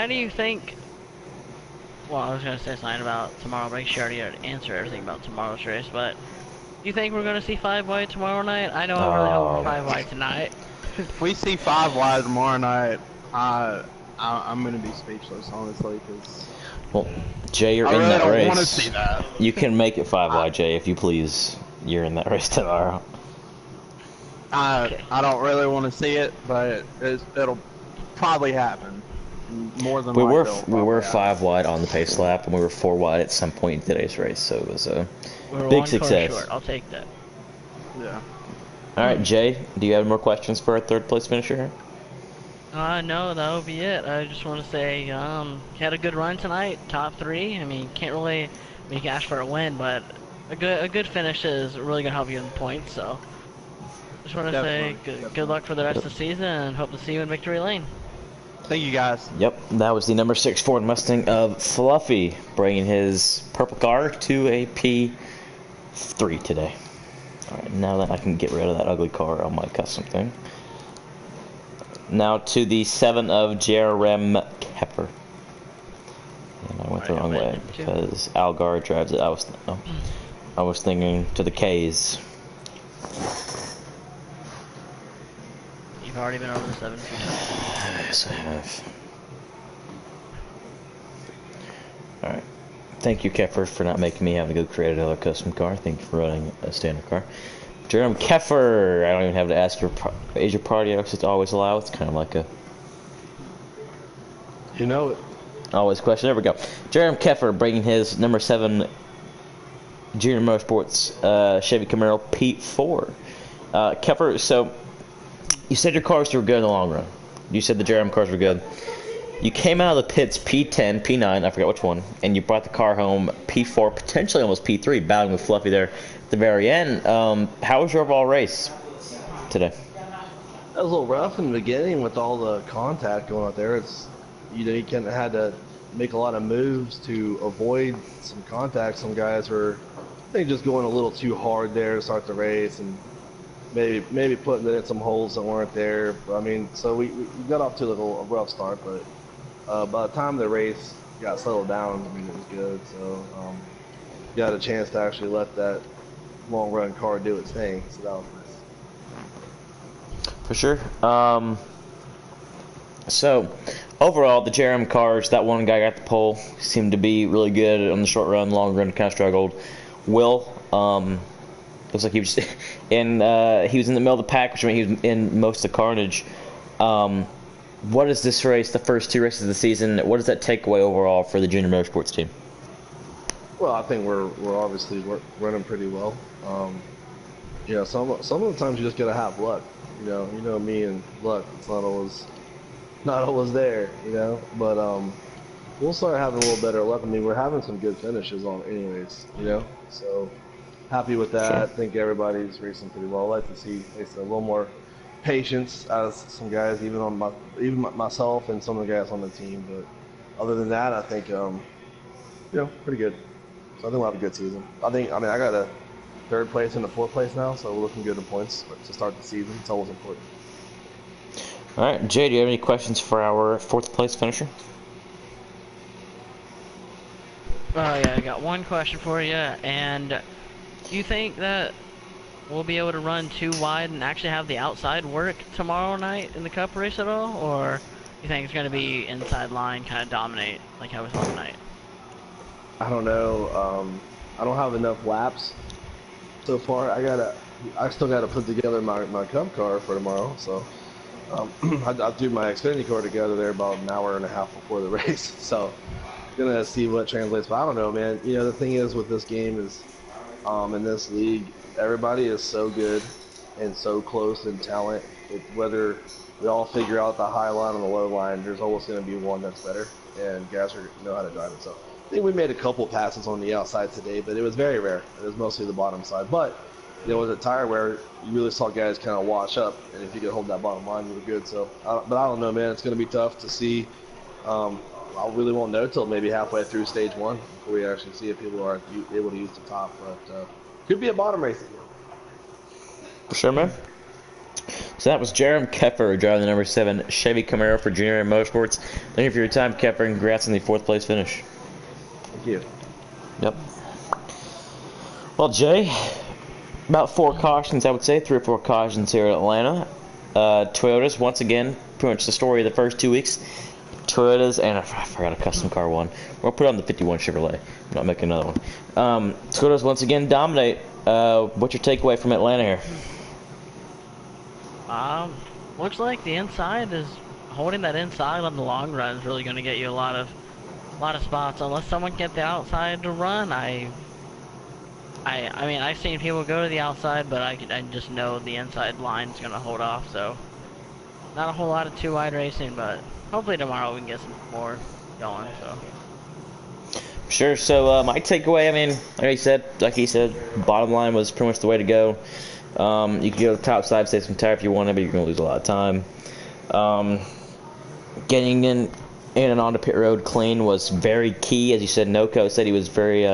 do you think? Well, I was gonna say something about tomorrow, but you already answered everything about tomorrow's race. But do you think we're gonna see 5 wide tomorrow night? I know I really hope we're 5 wide tonight. If we see 5 wide tomorrow night, I'm gonna be speechless, honestly, because. Well, Jay, you're I in really that don't race. want to see that. You can make it 5 wide, Jay, if you please. You're in that race tomorrow. I don't really want to see it, but it'll probably happen. More than We likely were 5 wide on the pace lap, and we were 4 wide at some point in today's race, so it was a We're big 1 car success. short. I'll take that. Yeah. All right, Jay, do you have more questions for our third place finisher here? No, that would be it. I just want to say, you had a good run tonight, top 3. I mean, can't really make ask for a win, but a good finish is really gonna help you in points. So, just want to say good luck for the rest of the season, and hope to see you in victory lane. Thank you, guys. Yep, that was the number 6 Ford Mustang of Fluffy, bringing his purple car to a P3 today. All right, now that I can get rid of that ugly car on my custom thing. Now to the 7 of Jerem Kepper. And I went the wrong way because Algar drives it. I was thinking to the K's. You've already been over the 7 few times. Yes, I have. Alright. Thank you, Keffer, for not making me have to go create another custom car. Thank you for running a standard car. Jerem Keffer! I don't even have to ask your age of party, it's always allowed. It's kind of like a... Always question. There we go. Jerem Keffer bringing his number 7 Junior Motorsports Chevy Camaro P4. Keffer, so you said your cars were good in the long run. You said the Jerem cars were good. You came out of the pits P10, P9, I forgot which one, and you brought the car home P4, potentially almost P3, battling with Fluffy there at the very end. How was your overall race today? That was a little rough in the beginning with all the contact going out there. It's, you know, you kind of had to make a lot of moves to avoid some contact. Some guys were, I think, just going a little too hard there to start the race, and maybe putting it in some holes that weren't there. I mean, so we got off to a rough start, but by the time the race got settled down, I mean, it was good. So got a chance to actually let that long run car do its thing. So that was nice. For sure. So overall, the Jerem cars, that one guy got the pole, seemed to be really good on the short run. Long run kind of struggled. Will, looks like he was in the middle of the pack, which meant he was in most of the carnage. What is this race, the first 2 races of the season, what does that take away overall for the Junior Motorsports team? Well, I think we're obviously running pretty well. You know, some of the times you just gotta have luck. You know me and luck. It's not always there. You know, but we'll start having a little better luck. I mean, we're having some good finishes on, anyways. You know, so happy with that. Sure. I think everybody's racing pretty well. I like to see a little more patience as some guys, even myself and some of the guys on the team. But other than that, I think you know, pretty good. So I think we'll have a good season. I got a 3rd place and a 4th place now, so we're looking good in points to start the season. It's always important. All right, Jay, do you have any questions for our 4th place finisher? Oh yeah, I got one question for you. And do you think that we'll be able to run 2 wide and actually have the outside work tomorrow night in the Cup race at all, or you think it's going to be inside line kind of dominate like how it was last night? I don't know. I don't have enough laps so far. I still gotta put together my Cup car for tomorrow. So I'll do my Xfinity car together there about an hour and a half before the race. So gonna see what translates. But I don't know, man. You know, the thing is with this game is, in this league, everybody is so good and so close in talent. Whether we all figure out the high line and the low line, there's always going to be one that's better, and guys know how to drive it. So I think we made a couple passes on the outside today, but it was very rare. It was mostly the bottom side. But you know, with a tire where you really saw guys kind of wash up, and if you could hold that bottom line, you were good. So, but I don't know, man. It's going to be tough to see. I really won't know till maybe halfway through stage 1 before we actually see if people are able to use the top. But could be a bottom race again. For sure, man. So that was Jerem Keffer driving the number 7 Chevy Camaro for Junior Motorsports. Thank you for your time, Keffer, and congrats on the 4th place finish. Thank you. Yep. Well, Jay, about 4 cautions, I would say, 3 or 4 cautions here in Atlanta. Toyotas, once again, pretty much the story of the first 2 weeks. Toyotas, and I forgot a custom car one. We'll put on the 51 Chevrolet. I'm not making another one. Toyotas once again dominate. What's your takeaway from Atlanta here? Looks like the inside is holding that inside on the long run is really going to get you a lot of spots. Unless someone get the outside to run, I mean, I've seen people go to the outside, but I just know the inside line's going to hold off. So not a whole lot of 2 wide racing, but hopefully tomorrow we can get some more going. So. Sure. So my takeaway, I mean, like he said, bottom line was pretty much the way to go. You can go to the top side, save some tire if you want to, but you're going to lose a lot of time. Getting in and onto pit road clean was very key. As you said, Noko said he was very,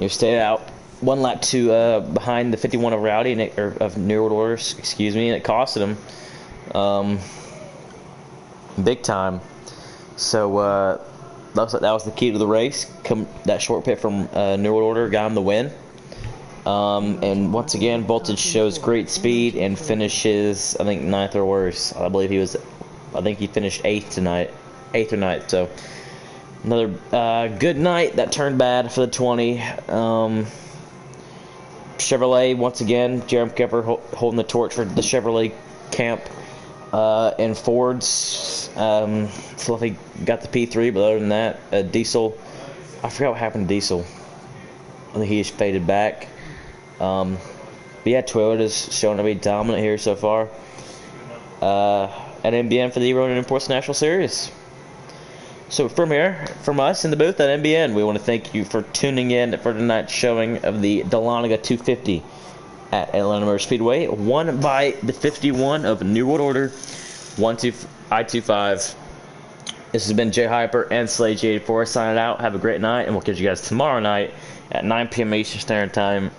stayed out 1 lap behind the 51 of Rowdy, of New World Orders, excuse me, and it costed him big time. So that was the key to the race. That short pit from New World Order got him the win. And once again, Voltage shows great speed and finishes, I think, 9th or worse. I think he finished 8th or 9th. So another good night that turned bad for the 20. Chevrolet, once again, Jerem Keffer holding the torch for the Chevrolet camp. And Ford's, Fluffy got the P3, but other than that, Diesel, I forgot what happened to Diesel. I think he just faded back. But yeah, Toyota's showing to be dominant here so far. And MBN for the Ronin Imports National Series. So from here, from us in the booth at MBN, we want to thank you for tuning in for tonight's showing of the Dahlonega 250 at Atlanta Motor Speedway, won by the 51 of New World Order I-25. This has been Jay Hyper and Slade J84 signing out. Have a great night, and we'll catch you guys tomorrow night at 9 p.m. Eastern Standard Time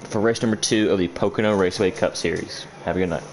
for race number 2 of the Pocono Raceway Cup Series. Have a good night.